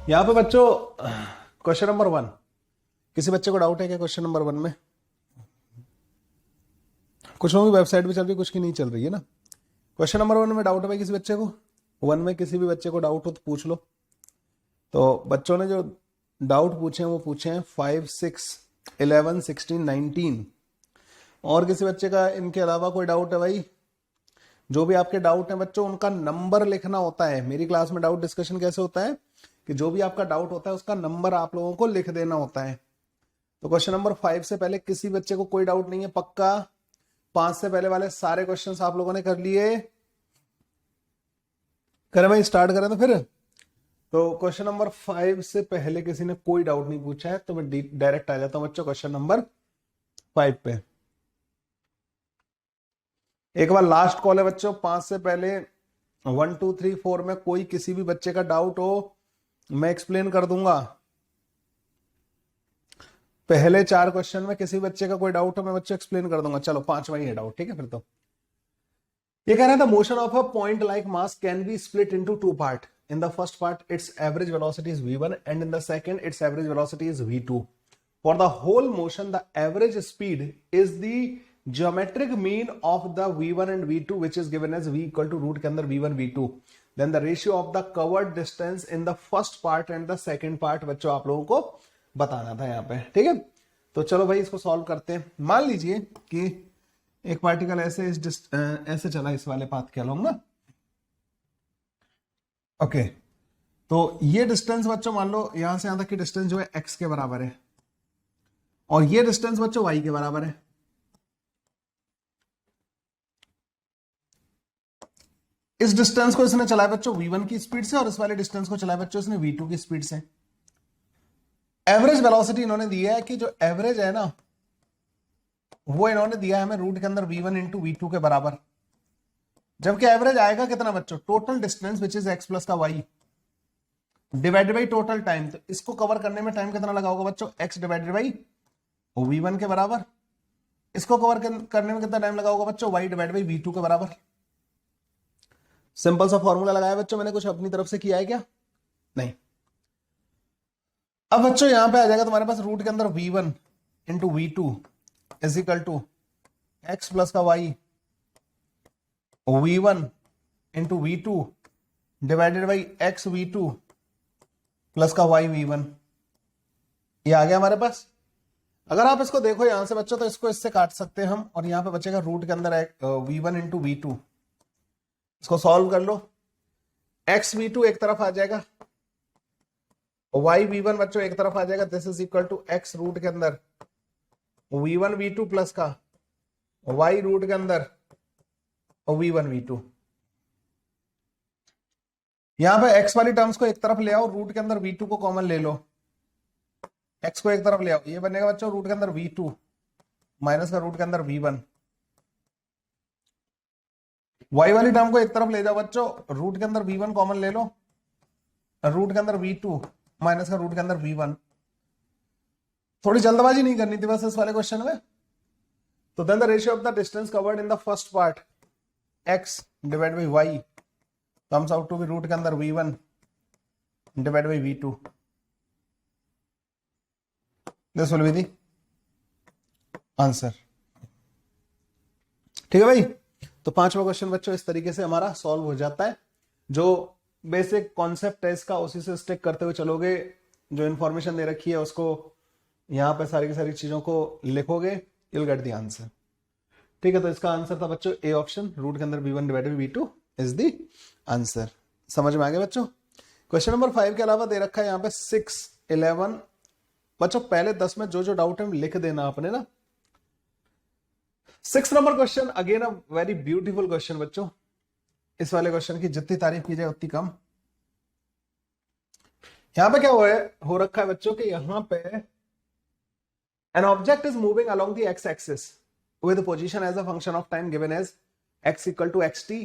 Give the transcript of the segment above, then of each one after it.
यहाँ पे बच्चों क्वेश्चन नंबर 1, किसी बच्चे को डाउट है क्या क्वेश्चन नंबर 1 में? कुछ लोगों की वेबसाइट भी चल रही है, कुछ की नहीं चल रही है ना। क्वेश्चन नंबर 1 में डाउट है भाई किसी बच्चे को? 1 में किसी भी बच्चे को डाउट हो तो पूछ लो। तो बच्चों ने जो डाउट पूछे हैं वो पूछे हैं 5, 6, 11, 16, 19। और किसी बच्चे का इनके अलावा कोई डाउट है भाई? जो भी आपके डाउट है बच्चों उनका नंबर लिखना होता है। मेरी क्लास में डाउट डिस्कशन कैसे होता है कि जो भी आपका डाउट होता है उसका नंबर आप लोगों को लिख देना होता है। तो क्वेश्चन नंबर 5 से पहले किसी बच्चे को कोई डाउट नहीं है पक्का? 5 से पहले वाले सारे क्वेश्चंस आप लोगों ने कर लिए? करें भाई, स्टार्ट करें तो फिर। तो क्वेश्चन नंबर 5 से पहले किसी ने कोई डाउट नहीं पूछा है तो मैं डायरेक्ट आ जाता हूं बच्चों क्वेश्चन नंबर 5 पे। एक बार लास्ट कॉल है बच्चों, 5 से पहले 1, 2, 3, 4 में कोई किसी भी बच्चे का डाउट हो मैं एक्सप्लेन कर दूंगा। पहले 4 क्वेश्चन में किसी बच्चे का कोई डाउट हो मैं बच्चे एक्सप्लेन कर दूंगा। चलो 5वां ही है डाउट, ठीक है फिर। तो ये कह रहा था motion of a point like mass can be split into 2 part. In the first part, its average velocity is v1, and in the second, its average velocity is v2. For the whole motion, the average speed is the geometric mean of the v1 and v2, which is given as v equal to root के अंदर v1 v2. Then the ratio of the covered distance in the first part and the second part बच्चों आप लोगों को बताना था यहाँ पे, ठीक है। तो चलो भाई इसको सॉल्व करते हैं। मान लीजिए कि एक पार्टिकल ऐसे ऐसे चला इस वाले पाथ के अलोंग ना, ओके। तो ये डिस्टेंस बच्चों मान लो यहां से यहां तक की डिस्टेंस जो है x के बराबर है और ये डिस्टेंस बच्चों y के बराबर है। इस डिस्टेंस को इसने चलाया बच्चों v1 की स्पीड से और इस वाले डिस्टेंस को चलाया बच्चों इसने v2 की स्पीड से। एवरेज वेलोसिटी इन्होंने दिया है कि जो एवरेज है ना वो इन्होंने दिया है हमें रूट के अंदर v1 इंटू v2 के बराबर। जबकि एवरेज आएगा कितना बच्चों? Total distance which is x plus का y divided by total time. तो इसको कवर करने में टाइम कितना लगा होगा बच्चों? x डिवाइडेड बाई v1 के बराबर। इसको कवर करने में कितना टाइम लगा होगा बच्चों? y डिवाइडेड बाई v2 के बराबर। सिंपल सा फॉर्मूला लगाया बच्चों, मैंने कुछ अपनी तरफ से किया है क्या? नहीं। अब बच्चों यहां पे आ जाएगा तुम्हारे पास रूट के अंदर v1 into v2 is equal to x plus का y v1 into v2 divided by x v2 plus का y v1। ये आ गया हमारे पास। अगर आप इसको देखो यहां से बच्चों तो इसको इससे काट सकते हैं हम और यहां पे बचेगा रूट के अंदर v1 इंटू v2। इसको सॉल्व कर लो, एक्स v2 एक तरफ आ जाएगा y v1 बच्चों एक तरफ आ जाएगा। This is equal to x root के अंदर v1 v2 प्लस का y रूट के अंदर v1 v2। यहां पे x वाली टर्म्स को एक तरफ ले आओ, रूट के अंदर v2 को कॉमन ले लो, x को एक तरफ ले आओ, ये बनेगा बच्चों रूट के अंदर v2 माइनस का रूट के अंदर v1। y वाली टर्म को एक तरफ ले जाओ बच्चों, रूट के अंदर v1 कॉमन ले लो, रूट के अंदर v2 माइनस का रूट के अंदर v1। थोड़ी जल्दबाजी नहीं करनी थी बस इस वाले क्वेश्चन में। तो then the ratio of the distance covered in the first part x divide by y comes out to be root के अंदर v1 divide by v2। This will be the answer, ठीक है भाई। तो 5वां क्वेश्चन बच्चों इस तरीके से हमारा सॉल्व हो जाता है। जो बेसिक कॉन्सेप्ट है इसका उसी से स्टिक करते हुए चलोगे, जो इंफॉर्मेशन दे रखी है उसको यहां पे सारी की सारी चीजों को लिखोगे, you'll get the आंसर, ठीक है। तो इसका आंसर था बच्चों ए ऑप्शन, रूट के अंदर v1 divided by v2 is the answer. समझ में आ गया बच्चों? क्वेश्चन नंबर 5 के अलावा दे रखा है यहाँ पे 6, 11। बच्चों पहले 10 में जो जो डाउट है लिख देना आपने ना। 6 number question again a very beautiful question बच्चों। इस वाले क्वेश्चन की जितनी तारीफ की जाए उतनी कम। यहां पे क्या हो रखा है बच्चों कि यहां पे an object is moving along the x-axis with a position as a function of time given as x equal to xt.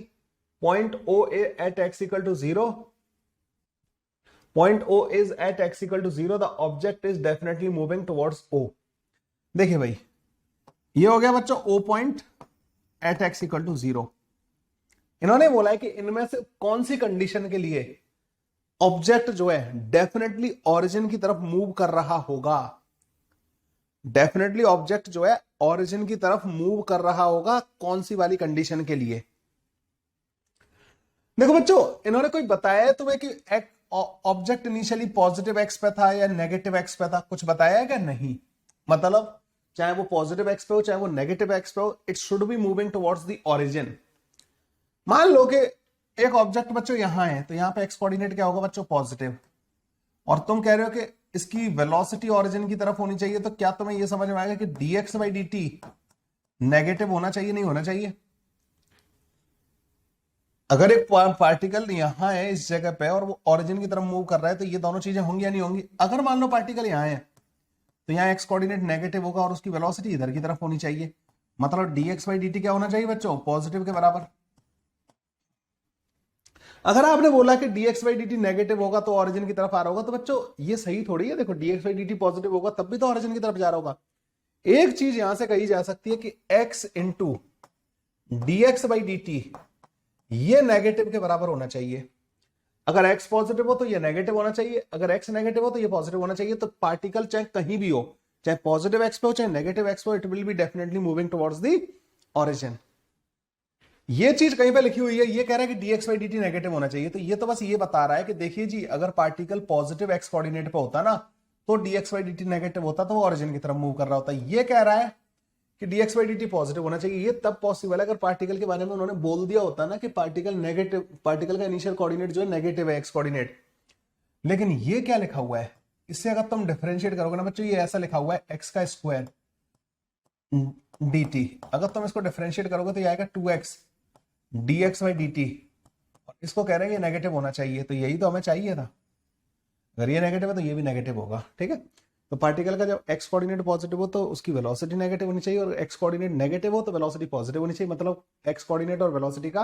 Point O at x equal to 0. Point O is at x equal to 0. The object is definitely moving towards O. देखिए भाई ये हो गया बच्चों O point at x equal to 0। इन्होंने बोला है कि इनमें से कौन सी कंडीशन के लिए ऑब्जेक्ट जो है डेफिनेटली ओरिजिन की तरफ मूव कर रहा होगा, डेफिनेटली ऑब्जेक्ट जो है ओरिजिन की तरफ मूव कर रहा होगा। कौन सी वाली कंडीशन के लिए? देखो बच्चों, इन्होंने कोई बताया है तुम्हें कि ऑब्जेक्ट इनिशियली पॉजिटिव एक्स पे था या नेगेटिव एक्स पे था? कुछ बताया है क्या? नहीं। मतलब चाहे वो पॉजिटिव एक्स पे हो चाहे वो नेगेटिव एक्स पे हो, it should be moving towards the origin. मान लो कि एक ऑब्जेक्ट बच्चों यहां है, तो यहां पे एक्स कोऑर्डिनेट क्या होगा बच्चों? पॉजिटिव। और तुम कह रहे हो कि इसकी वेलोसिटी ओरिजिन की तरफ होनी चाहिए, तो क्या तुम्हें यह समझ में आएगा कि dx बाई dt नेगेटिव होना चाहिए, नहीं होना चाहिए? अगर एक पार्टिकल यहां है इस जगह पे और वो ओरिजिन की तरफ मूव कर रहा है, तो ये दोनों चीजें होंगी या नहीं होंगी? अगर मान लो पार्टिकल यहां है, तो यहाँ एक्स कोऑर्डिनेट नेगेटिव होगा और उसकी वेलोसिटी इधर की तरफ होनी चाहिए। मतलब dx बाई dt क्या होना चाहिए बच्चों? पॉजिटिव के बराबर। अगर आपने बोला कि dx बाई dt नेगेटिव होगा तो ओरिजिन की तरफ आ रहा होगा, तो बच्चों ये सही थोड़ी है। देखो dx बाई dt पॉजिटिव होगा तब भी तो ओरिजिन की तरफ जा रहा होगा। एक चीज यहां से कही जा सकती है कि x into dx by dt ये नेगेटिव के बराबर होना चाहिए। अगर x पॉजिटिव हो तो ये नेगेटिव होना चाहिए, अगर x नेगेटिव हो तो ये पॉजिटिव होना चाहिए। तो पार्टिकल चाहे कहीं भी हो, चाहे पॉजिटिव एक्स पे हो चाहे नेगेटिव एक्स पे हो, it will be definitely moving towards the origin. ये चीज कहीं पे लिखी हुई है, ये कह रहा है कि dx बाई dt नेगेटिव होना चाहिए, तो ये तो बस ये बता रहा है कि देखिए जी, अगर पार्टिकल पॉजिटिव एक्स कोऑर्डिनेट पे होता ना, तो dx बाई dt नेगेटिव होता, तो वो ओरिजिन की तरफ मूव कर रहा होता। ये कह रहा है कि dx बाई dt पॉजिटिव होना चाहिए। ये तब पॉसिबल है अगर पार्टिकल के बारे में उन्होंने बोल दिया होता ना कि पार्टिकल नेगेटिव, पार्टिकल का इनिशियल कोऑर्डिनेट जो है नेगेटिव है, एक्स कोऑर्डिनेट। लेकिन ये क्या लिखा हुआ है, इससे अगर तुम डिफरेंशिएट करोगे ना बच्चों, ये ऐसा लिखा हुआ है एक्स का स्क्वायर dt। अगर तुम इसको डिफरेंशिएट करोगे तो ये आएगा 2x dx बाई dt। और इसको कह रहे हैं ये नेगेटिव होना चाहिए, तो यही तो हमें चाहिए था। अगर ये नेगेटिव है तो ये भी नेगेटिव होगा, ठीक है। तो पार्टिकल का जब x कोऑर्डिनेट पॉजिटिव हो तो उसकी वेलोसिटी नेगेटिव होनी चाहिए, और x कोऑर्डिनेट नेगेटिव हो तो वेलोसिटी पॉजिटिव होनी चाहिए। मतलब x कोऑर्डिनेट और वेलोसिटी का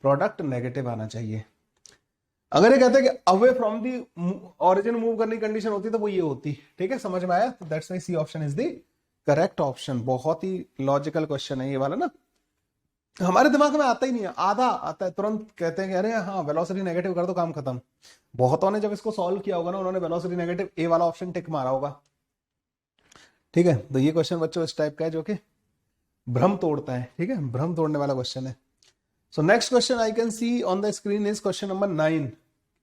प्रोडक्ट नेगेटिव आना चाहिए। अगर ये कहते हैं कि away from the origin move करने की कंडीशन होती तो वो ये होती, ठीक है। समझ में आया? तो that's why C option is the correct option. बहुत ही लॉजिकल क्वेश्चन है ये वाला ना, हमारे दिमाग में आता ही नहीं है, आधा आता है, तुरंत कहते हैं कि अरे हाँ वेलोसिटी नेगेटिव कर दो, काम खत्म। बहुतों ने जब इसको सॉल्व किया होगा ना, उन्होंने वेलोसिटी नेगेटिव ए वाला ऑप्शन टिक मारा होगा, ठीक है। तो ये क्वेश्चन बच्चों इस टाइप का है जो कि भ्रम तोड़ता है, ठीक है, भ्रम तोड़ने वाला क्वेश्चन है। So next question I can see on the screen is question number 9।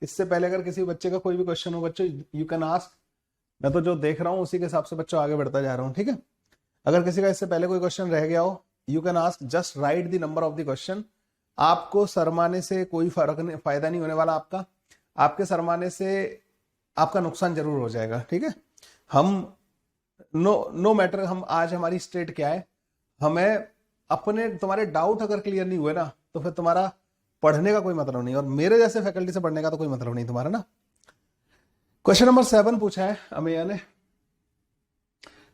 इससे पहले अगर किसी बच्चे का कोई भी क्वेश्चन हो बच्चों, यू कैन आस्क। मैं तो जो देख रहा हूँ उसी के हिसाब से बच्चों आगे बढ़ता जा रहा हूँ, ठीक है। अगर किसी का इससे पहले कोई क्वेश्चन रह गया हो, you can ask, just right the number of the question. आपको शर्माने से कोई फायदा नहीं होने वाला आपका, आपके शर्माने से आपका नुकसान जरूर हो जाएगा, ठीक है। हम नो मैटर हम आज हमारी स्टेट क्या है, हमें अपने तुम्हारे डाउट अगर क्लियर नहीं हुए ना, तो फिर तुम्हारा पढ़ने का कोई मतलब नहीं, और मेरे जैसे फैकल्टी से पढ़ने का तो कोई मतलब नहीं तुम्हारा ना। क्वेश्चन नंबर 7 पूछा है अमेया ने।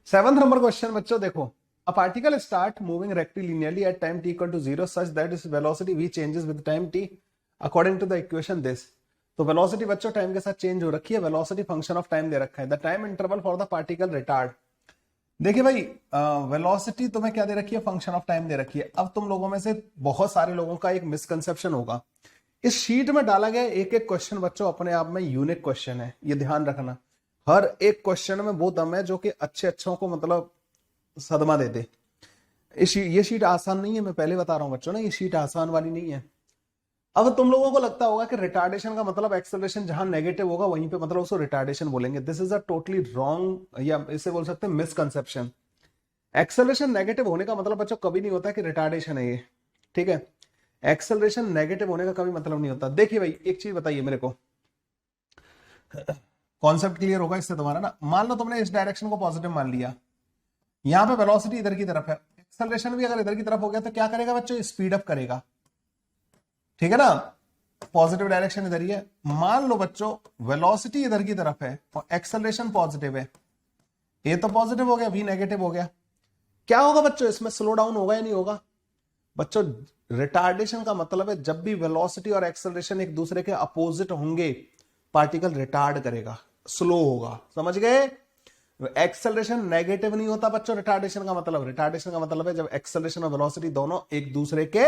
7th नंबर क्वेश्चन बच्चों देखो, a particle start moving rectilinearly at time t equal to 0 such that its velocity v changes with time t according to the equation this। तो वेलोसिटी बच्चों टाइम के साथ change हो रखी है, वेलोसिटी फंक्शन ऑफ टाइम दे रखा है। The time interval for the particle retard. देखिए भाई, वेलोसिटी तुम्हें क्या दे रखी है? फंक्शन ऑफ टाइम दे रखी है। अब तुम लोगों में से बहुत सारे लोगों का एक मिसकंसेप्शन होगा, इस शीट में डाला गया एक एक क्वेश्चन बच्चों अपने आप में यूनिक क्वेश्चन है, ये ध्यान रखना। हर एक क्वेश्चन में वो दम है जो कि अच्छों को मतलब सदमा दे दे। ये शीट आसान नहीं है, मैं पहले बता रहा हूं बच्चों ना, ये शीट आसान वाली नहीं है। अब तुम लोगों को लगता होगा कि रिटार्डेशन का मतलब एक्सेलरेशन जहां नेगेटिव होगा वहीं पे मतलब उसको रिटार्डेशन बोलेंगे। This is a totally wrong, या इसे बोल सकते हैं मिसकंसेप्शन। एक्सेलरेशन नेगेटिव होने का मतलब बच्चों कभी नहीं होता कि रिटार्डेशन है ये, ठीक है। एक्सेलरेशन नेगेटिव होने का कभी मतलब नहीं होता। देखिए भाई एक चीज बताइए मेरे को, कॉन्सेप्ट क्लियर होगा इससे तुम्हारा ना। मान लो तुमने इस डायरेक्शन को पॉजिटिव मान लिया, यहां पे वेलोसिटी इधर की तरफ है, एक्सेलरेशन भी अगर इधर की तरफ हो गया तो क्या करेगा बच्चों? स्पीड अप करेगा, ठीक है ना। पॉजिटिव डायरेक्शन इधर ही है। मान लो बच्चों वेलोसिटी इधर की तरफ है और एक्सेलरेशन पॉजिटिव है, ए तो पॉजिटिव हो गया, वी नेगेटिव हो गया। क्या होगा बच्चों? इसमें स्लो डाउन होगा या नहीं होगा? बच्चों रिटार्डेशन का मतलब है जब भी वेलोसिटी और एक्सेलरेशन एक दूसरे के अपोजिट होंगे, पार्टिकल रिटार्ड करेगा, स्लो होगा। समझ गए? एक्सेलरेशन नेगेटिव नहीं होता बच्चों रिटार्डेशन का मतलब। रिटार्डेशन का मतलब है जब एक्सेलरेशन और वेलोसिटी दोनों एक दूसरे के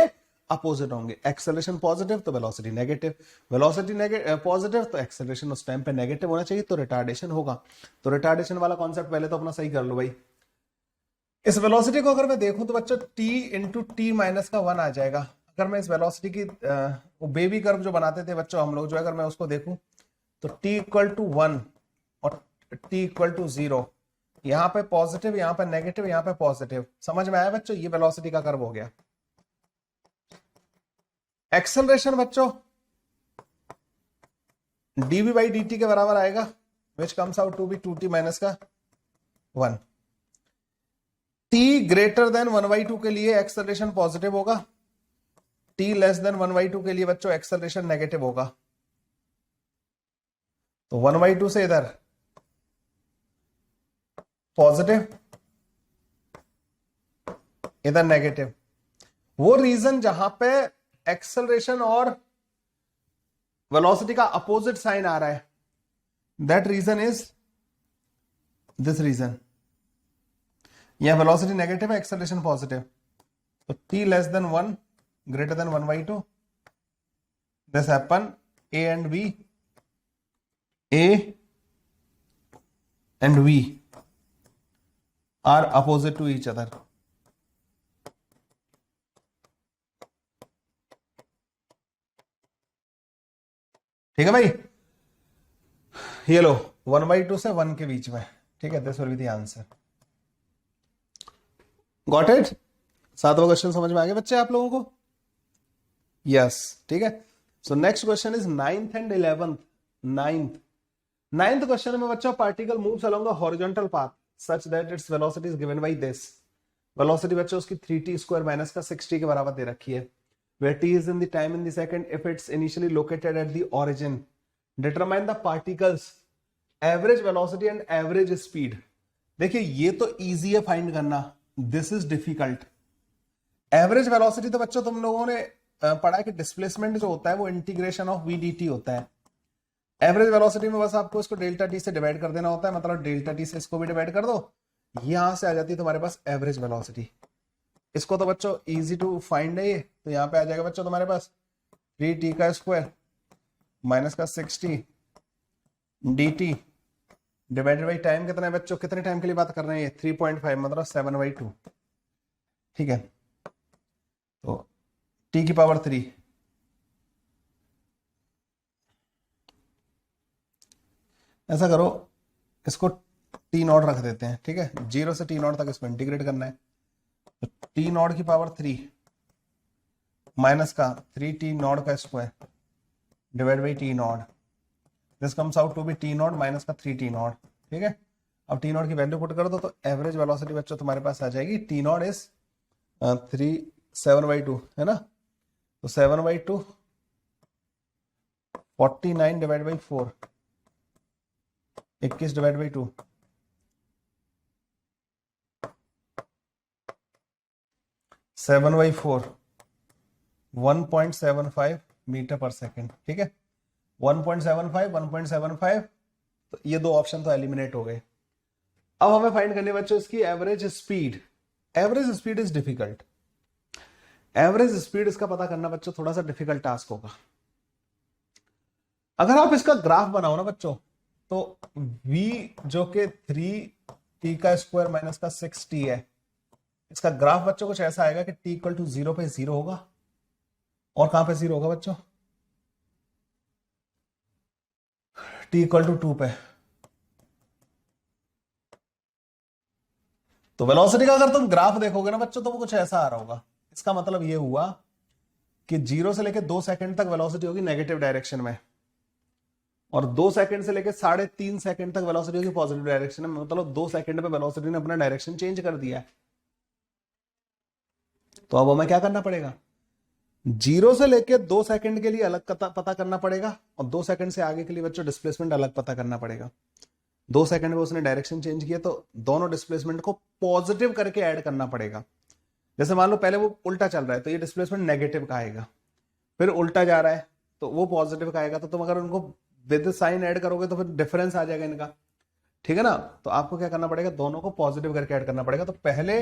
अपोजिट होंगे। एक्सेलरेशन पॉजिटिव तो वेलोसिटी नेगेटिव, वेलोसिटी पॉजिटिव तो एक्सेलरेशन उस टाइम पे नेगेटिव होना चाहिए, तो रिटार्डेशन होगा। तो रिटार्डेशन वाला कॉन्सेप्ट पहले तो अपना सही कर लो भाई। इस वेलोसिटी को अगर मैं देखूं तो बच्चों t इंटू टी माइनस का 1 आ जाएगा। अगर मैं इस वेलोसिटी की वो बेबी कर्व जो बनाते थे बच्चों हम लोग, जो अगर मैं उसको देखूं तो t इक्वल टू 1 और t इक्वल टू 0, यहां पे पॉजिटिव, यहां पे नेगेटिव, यहां पे पॉजिटिव। समझ में आया बच्चों? ये वेलोसिटी का कर्व हो गया। एक्सेलरेशन बच्चों dv बाई dt के बराबर आएगा, which comes out to be 2t minus का 1। t ग्रेटर देन 1/2 के लिए एक्सेलरेशन पॉजिटिव होगा, t लेस देन 1/2 के लिए बच्चों एक्सेलरेशन नेगेटिव होगा। तो 1/2 से इधर पॉजिटिव, इधर नेगेटिव। वो रीजन जहां पे एक्सेलरेशन और वेलोसिटी का अपोजिट साइन आ रहा है, that region is this region. यह वेलोसिटी नेगेटिव है, एक्सेलरेशन पॉजिटिव, तो t less than 1 greater than 1/2, this happen a and b, a and v are opposite to each other। ठीक है भाई, ये लो 1/2 से 1 के बीच में, ठीक है, this will be the answer. Got it? 7वां क्वेश्चन समझ में आ गया बच्चे आप लोगों को? यस, ठीक है। So next question is 9th and 11th। 9th question में बच्चों, particle moves along a horizontal path such that its velocity is given by this. Velocity बच्चों उसकी 3t स्क्वायर माइनस का 6t के बराबर दे रखी है, where t is in the time in the second if it's initially located at the origin। Determine the particles average velocity and average speed। देखिए ये तो इजी है फाइंड करना, this is difficult. Average velocity तो बच्चों तुम लोगों ने पढ़ा है कि डिस्प्लेसमेंट जो होता है वो इंटीग्रेशन ऑफ vdt होता है। एवरेज वेलोसिटी में बस आपको इसको डेल्टा टी से डिवाइड कर देना होता है, मतलब डेल्टा टी से इसको भी डिवाइड कर दो, यहां से आ जाती है तुम्हारे पास एवरेज वेलोसिटी। इसको तो बच्चों इजी टू फाइंड है ये, तो यहाँ पे आ जाएगा बच्चों तुम्हारे पास 3t का स्क्वायर माइनस का 6t dt divided by time कितना है बच्चों, कितने टाइम के लिए बात कर रहे हैं ये? 3.5 मतलब 7/2। ठीक है, तो t की पावर 3, ऐसा करो इसको t0 रख देते हैं, ठीक है, 0 से t0 तक इसको इंटीग्रेट करना है। तो t0 की पावर 3 माइनस का 3t0 का square divide by t0, this comes out to be t0 minus का 3t0। ठीक है, अब t0 की वैल्यू पुट कर दो तो एवरेज वेलोसिटी बच्चों तुम्हारे पास आ जाएगी, t0 इज 7/2 है ना, तो 7/2 49 divide by 4, 21 divide by 2, 7/4 1.75 meter पर सेकेंड। ठीक है, 1.75 तो ये दो ऑप्शन तो एलिमिनेट हो गए। अब हमें फाइंड करने बच्चों इसकी average speed. Average speed is difficult, average speed इसका पता करना बच्चों थोड़ा सा डिफिकल्ट टास्क होगा। अगर आप इसका ग्राफ बनाओ ना बच्चों, तो v जो कि 3t का स्क्वायर माइनस का 6t है, इसका ग्राफ बच्चों कुछ ऐसा आएगा कि t इक्वल टू 0 पे 0 होगा, और कहां पे 0 होगा बच्चों? t इक्वल टू 2 पे। तो वेलोसिटी का अगर तुम ग्राफ देखोगे ना बच्चों, तो वो कुछ ऐसा आ रहा होगा। इसका मतलब ये हुआ कि 0 से लेकर 2 सेकंड तक वेलोसिटी होगी नेगेटिव डायरेक्शन में, और 2 सेकंड से लेकर 3.5 सेकंड तक वेलोसिटी होगी पॉजिटिव डायरेक्शन में। मतलब 2 सेकंड पे वेलोसिटी ने अपना डायरेक्शन चेंज कर दिया है। तो अब हमें क्या करना पड़ेगा? 0 से लेकर 2 सेकंड के लिए अलग पता करना पड़ेगा, और 2 सेकंड से आगे के लिए बच्चों डिस्प्लेसमेंट अलग पता करना पड़ेगा। 2 सेकंड में उसने डायरेक्शन चेंज किया, तो दोनों डिस्प्लेसमेंट को पॉजिटिव करके ऐड करना पड़ेगा। जैसे मान लो पहले वो उल्टा चल रहा है, तो ये डिस्प्लेसमेंट नेगेटिव का आएगा, फिर उल्टा जा रहा है तो वो पॉजिटिव का आएगा। तो तुम अगर उनको विद साइन ऐड करोगे तो फिर डिफरेंस आ जाएगा इनका। ठीक है ना, तो आपको क्या करना पड़ेगा? दोनों को पॉजिटिव करके ऐड करना पड़ेगा। तो पहले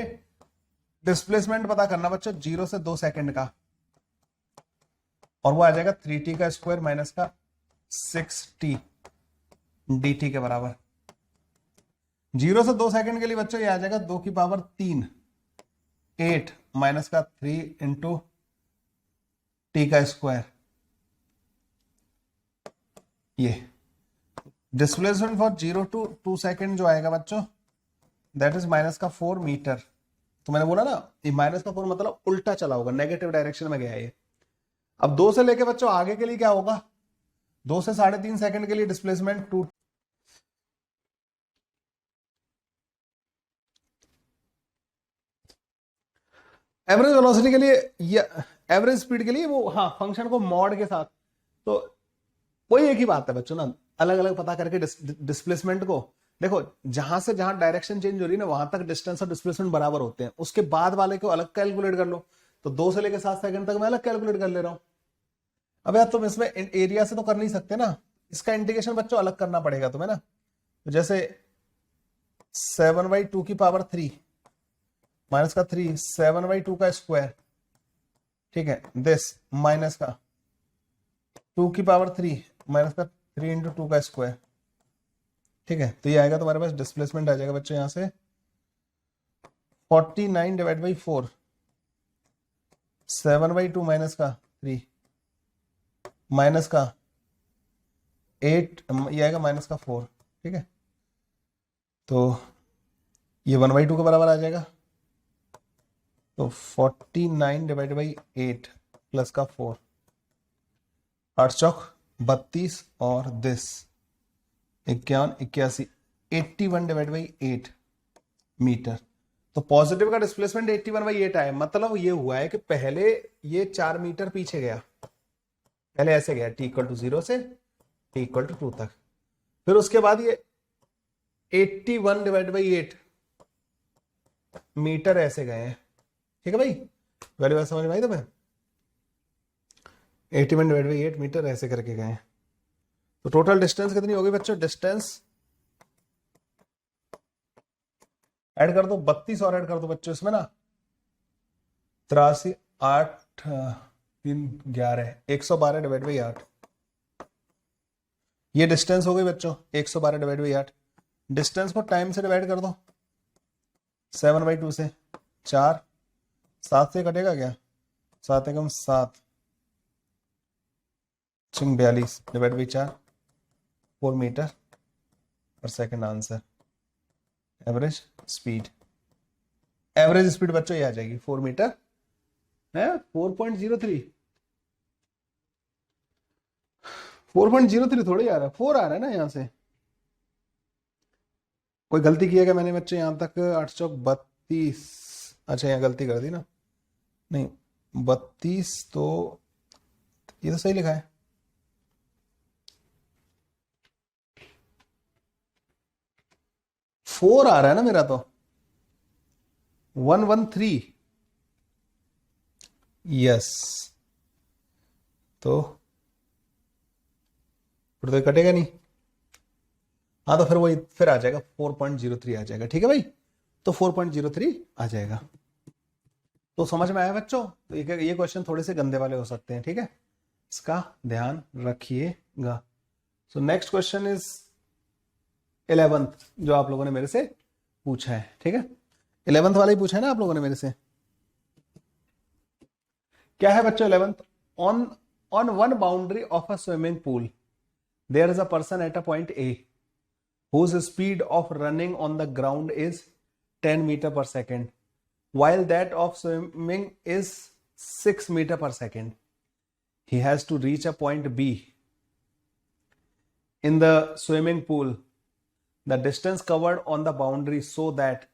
डिस्प्लेसमेंट पता करना बच्चों 0 से 2 सेकंड का, और वो आ जाएगा 3t का स्क्वायर माइनस का 6t dt के बराबर। 0 से 2 सेकंड के लिए बच्चों ये आ जाएगा 2 की पावर 3 8 माइनस का 3 इंटू टी का स्क्वायर। ये डिस्प्लेसमेंट फॉर 0 to 2 सेकंड जो आएगा बच्चों दैट इज माइनस का 4 मीटर। तो मैंने बोला ना ये माइनस का 4 मतलब उल्टा चला होगा, नेगेटिव डायरेक्शन में गया ये। अब 2 से लेके बच्चों आगे के लिए क्या होगा, 2 से 3.5 सेकंड के लिए डिस्प्लेसमेंट 2। एवरेज वेलोसिटी के लिए या एवरेज स्पीड के लिए वो हाँ फंक्शन को मॉड के साथ, तो वही एक ही बात है बच्चों ना, अलग अलग पता करके डिस्प्लेसमेंट को देखो, जहां से जहां डायरेक्शन चेंज हो रही है ना वहां तक डिस्टेंस और डिस्प्लेसमेंट बराबर होते हैं, उसके बाद वाले को अलग कैलकुलेट कर लो। तो 2 से लेकर 7 सेकंड तक मैं अलग कैलकुलेट कर ले रहा हूं। अब यार तुम इसमें एरिया से तो कर नहीं सकते ना, इसका इंटीग्रेशन बच्चों अलग करना पड़ेगा तुम्हें ना। तो जैसे 7/2 की पावर 3 माइनस का 3 7/2 का स्क्वायर, ठीक है, दिस माइनस का 2 की पावर 3 माइनस का 3 इंटू 2 का स्क्वायर, ठीक है। तो ये आएगा तुम्हारे पास डिस्प्लेसमेंट आ जाएगा बच्चों यहां से 49 डिवाइड बाई 4 7/2 माइनस का 3 माइनस का 8 ये आएगा माइनस का 4, ठीक है। तो ये 1/2 के बराबर आ जाएगा। तो 49 डिवाइड बाई 8 प्लस का 4 8 चौक 32 और दिस 51 81 81 डिवाइड बाई 8 मीटर। तो पॉजिटिव का डिस्प्लेसमेंट 81/8 आया, मतलब ये हुआ है कि पहले ये 4 मीटर पीछे गया, पहले ऐसे गया t = 0 से t = 2 तक, फिर उसके बाद ये 81 डिवाइड बाई 8 मीटर ऐसे गए हैं, ठीक है भाई, वैल्यू समझ में आई तुम्हें? 81 डिवाइड बाई 8 मीटर ऐसे करके गए हैं। तो टोटल डिस्टेंस कितनी होगी बच्चों, डिस्टेंस ऐड कर दो 32 और ऐड कर दो बच्चों इसमें ना 83 8 3 11 112 डिवाइड बाई 8, ये डिस्टेंस हो गई बच्चों 112 डिवाइड बाई 8। डिस्टेंस को टाइम से डिवाइड कर दो 7/2 से, 4 7 से कटेगा क्या, 7 एकम 7 42 divide by 4 4 metre per second answer. Average speed, average speed बच्चों ये आ जाएगी 4 मीटर है 4.03 4.03 थोड़ी आ रहा है, 4 आ रहा है ना यहाँ से। कोई गलती किया क्या मैंने बच्चों यहां तक 8 चौक 32, अच्छा यहाँ गलती कर दी ना, नहीं 32 तो ये तो सही लिखा है, फोर आ रहा है ना मेरा तो 113, यस। तो फिर तो कटेगा नहीं, हाँ तो फिर वही फिर आ जाएगा 4.03 आ जाएगा, ठीक है भाई। तो 4.03 आ जाएगा। तो समझ में आया बच्चों? तो ये क्वेश्चन थोड़े से गंदे वाले हो सकते हैं, ठीक है, इसका ध्यान रखिएगा। So next question is 11th जो आप लोगों ने मेरे से पूछा है, ठीक है, 11th वाला ही पूछा है ना आप लोगों ने मेरे से। क्या है बच्चों 11th? On one boundary of a swimming pool there is a person at a point A whose speed of running on the ground is 10 meter per second while that of swimming is 6 meter per second. He has to reach a point B in the swimming pool. The distance covered on the boundary so that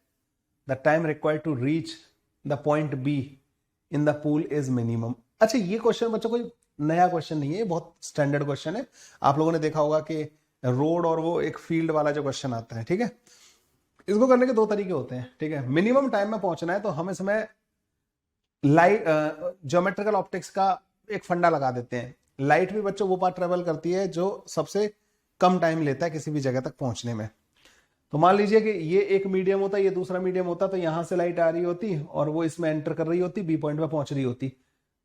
the time required to reach the point B in the pool is minimum. अच्छा ये question बच्चों कोई नया question नहीं है, बहुत standard question है। आप लोगों ने देखा होगा कि रोड और वो एक फील्ड वाला जो क्वेश्चन आता है, ठीक है, इसको करने के 2 तरीके होते हैं, ठीक है। मिनिमम टाइम में पहुंचना है तो हम इसमें लाइट ज्योमेट्रिकल ऑप्टिक्स का एक फंडा लगा देते हैं। लाइट भी बच्चों वो पार्ट ट्रेवल करती है जो सबसे कम टाइम लेता है किसी भी जगह तक पहुंचने में। तो मान लीजिए कि ये एक मीडियम होता, ये दूसरा मीडियम होता, तो यहां से लाइट आ रही होती और वो इसमें एंटर कर रही होती, बी पॉइंट पे पहुंच रही होती।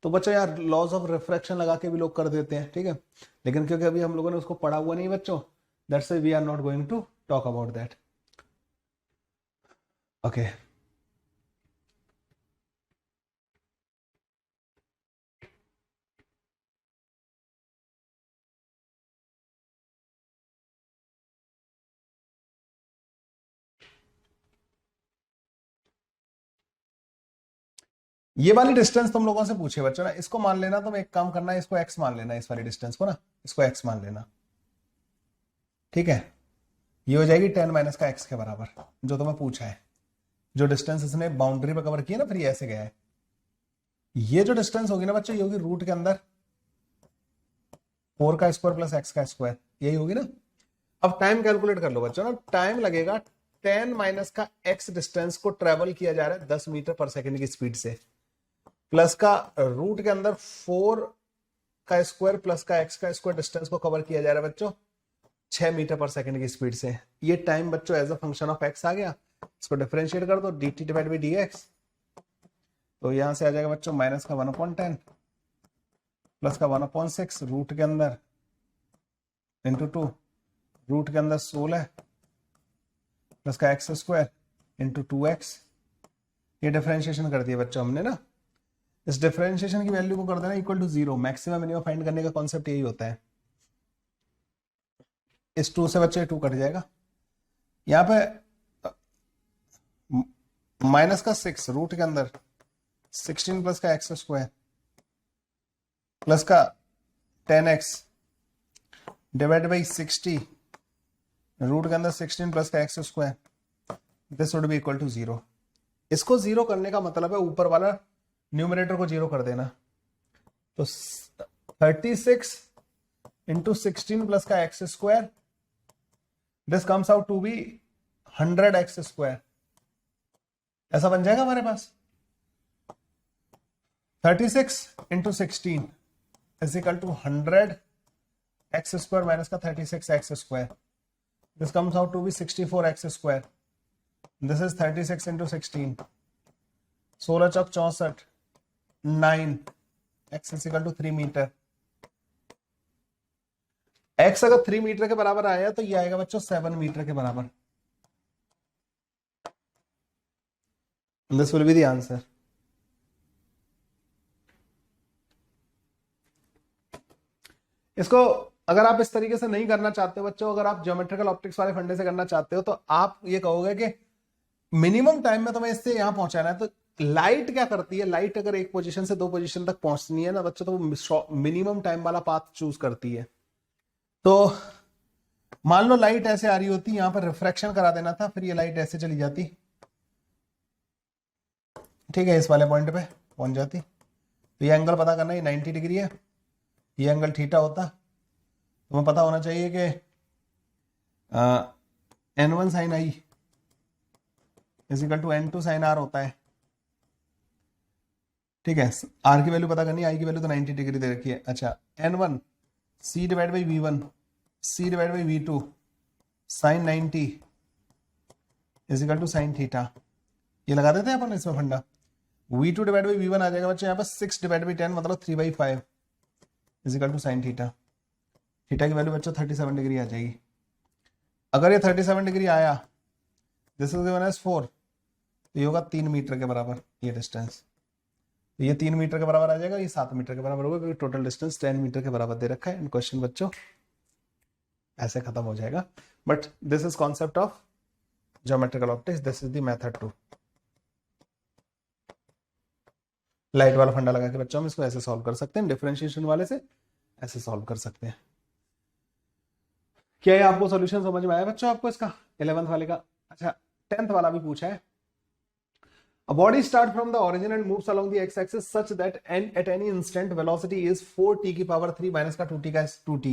तो बच्चों यार लॉज ऑफ रिफ्रैक्शन लगा के भी लोग कर देते हैं, ठीक है, लेकिन क्योंकि अभी हम लोगों ने उसको पढ़ा हुआ नहीं बच्चों, that's why we are not going to talk about that. Okay, ये वाली डिस्टेंस तुम लोगों से पूछे बच्चों ना, इसको मान लेना, तुम एक काम करना, इसको x मान लेना, इस वाली डिस्टेंस को ना, इसको x मान लेना, ठीक है, ये हो जाएगी 10 माइनस का x के बराबर, जो तुम्हें पूछा है, जो डिस्टेंस इसने बाउंड्री पे कवर की है ना, फिर ये ऐसे गया है, ये जो डिस्टेंस होगी ना बच्चों, ये होगी रूट के अंदर 4 का स्क्वायर प्लस x का स्क्वायर, यही होगी ना। अब टाइम कैलकुलेट कर लो बच्चों ना, टाइम लगेगा 10 माइनस का x डिस्टेंस को ट्रेवल किया जा रहा है 10 मीटर पर सेकंड की स्पीड से, प्लस का रूट के अंदर 4 का स्क्वायर प्लस का x का स्क्वायर डिस्टेंस को कवर किया जा रहा है बच्चों 6 मीटर पर सेकंड की स्पीड से। ये टाइम बच्चों as a function of x आ गया, इसको डिफरेंशिएट कर दो, dt डिवाइड बाई dx, तो यहां से आ जाएगा बच्चों माइनस का 1/10 प्लस का 1/6 रूट के अंदर इंटू 2, रूट के अंदर 16 प्लस का x स्क्वायर इंटू 2x, ये डिफरेंशिएशन कर दिया बच्चों हमने ना। इस डिफरेंशिएशन की वैल्यू को कर देना equal to 0, maximum minimum find करने का कॉन्सेप्ट यही होता है। इस 2 से बच्चे 2 कट जाएगा, यहां पे माइनस का 6 रूट के अंदर 16 प्लस का x स्क्वायर प्लस का 10x डिवाइड बाई 60 रूट के अंदर 16 प्लस का x square, this would be equal to 0। इसको 0 करने का मतलब है ऊपर वाला न्यूमरेटर को 0 कर देना, तो 36 इंटू 16 प्लस का x square, this comes out to be 100x square, ऐसा बन जाएगा हमारे पास। 36 into 16 is equal to 100x square minus का 36x square, this comes out to be 64x square, this is 36 into 16, 16 चौक 64, 9, x is equal to 3 meter. x अगर 3 metre के बराबर आया तो ये आएगा बच्चों 7 मीटर के बराबर, this will be the answer. इसको अगर आप इस तरीके से नहीं करना चाहते बच्चों, अगर आप ज्योमेट्रिकल ऑप्टिक्स वाले फंडे से करना चाहते हो, तो आप ये कहोगे कि मिनिमम टाइम में तुम्हें इससे यहां पहुंचाना है। तो लाइट क्या करती है, लाइट अगर एक पोजीशन से 2 पोजीशन तक पहुंचनी है ना बच्चों, तो वो मिनिमम टाइम वाला पाथ चूज करती है। तो मान लो लाइट ऐसे आ रही होती, यहां पर रिफ्रैक्शन करा देना था, फिर ये लाइट ऐसे चली जाती, ठीक है, इस वाले पॉइंट पे पहुंच जाती, तो ये एंगल पता करना है, 90 डिग्री है, ये एंगल थीटा होता, तुम्हें पता होना चाहिए कि n1 sine i is equal to n2 sine r होता है, ठीक है। आर की वैल्यू पता करनी है, आई की वैल्यू तो 90 डिग्री दे रखी है। अच्छा, n1 c divide by v1 c divide by v2 साइन 90 is equal to sine theta, ये लगा देते हैं अपन इसमें फंडा। v2 डिवाइड बाई v1 आ जाएगा बच्चे यहाँ पर 6 डिवाइड बाई 10 मतलब 3/5 is equal to sine theta. Theta की वैल्यू बच्चों 37 डिग्री आ जाएगी। अगर ये 37 डिग्री आया, दिस इज गिवन एज 4, तो ये होगा 3 मीटर के बराबर ये डिस्टेंस, तो ये 3 मीटर के बराबर आ जाएगा, ये 7 मीटर के बराबर होगा, क्योंकि टोटल डिस्टेंस 10 मीटर के बराबर दे रखा है। क्वेश्चन बच्चों ऐसे खत्म हो जाएगा। But this is concept of geometrical optics, this is the method too. Light वाला फंडा लगा के बच्चों हम इसको ऐसे सॉल्व कर सकते हैं, डिफरेंशिएशन वाले से ऐसे सॉल्व कर सकते हैं। क्या ये आपको सॉल्यूशन समझ में आया बच्चों, आपको इसका 11th वाले का? अच्छा, 10th वाला भी पूछा है। A body starts from the origin and moves along the x-axis such that at any instant velocity is 4t की power 3 minus का 2t का 2t,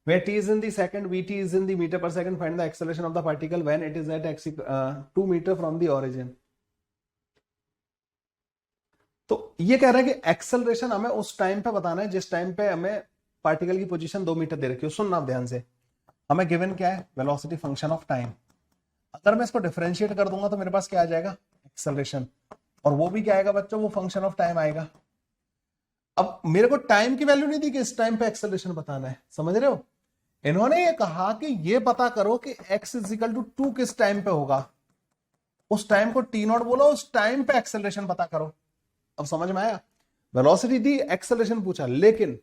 where t is in the second, vt is in the meter per second. Find the acceleration of the particle when it is at 2 meter from the origin. तो ये कह रहा है कि acceleration हमें उस टाइम पे बताना है जिस टाइम पे हमें पार्टिकल की पोजीशन 2 मीटर दे रखी हो। सुनना आप ध्यान से, हमें गिवन क्या है, वेलोसिटी फंक्शन ऑफ टाइम। अगर मैं इसको डिफरेंशिएट कर दूंगा तो मेरे पास क्या आ जाएगा, एक्सेलरेशन, और वो भी क्या आएगा बच्चों, वो फंक्शन ऑफ टाइम आएगा। अब मेरे को टाइम की वैल्यू नहीं दी कि इस टाइम पे एक्सेलरेशन बताना है, समझ रहे हो? इन्होंने ये कहा कि ये पता करो कि x इज इक्वल टू 2 किस टाइम पे होगा, उस टाइम को टी नॉट बोलो, उस टाइम पे एक्सेलरेशन पता करो। अब समझ में आया? वेलोसिटी दी, एक्सेलरेशन पूछा, लेकिन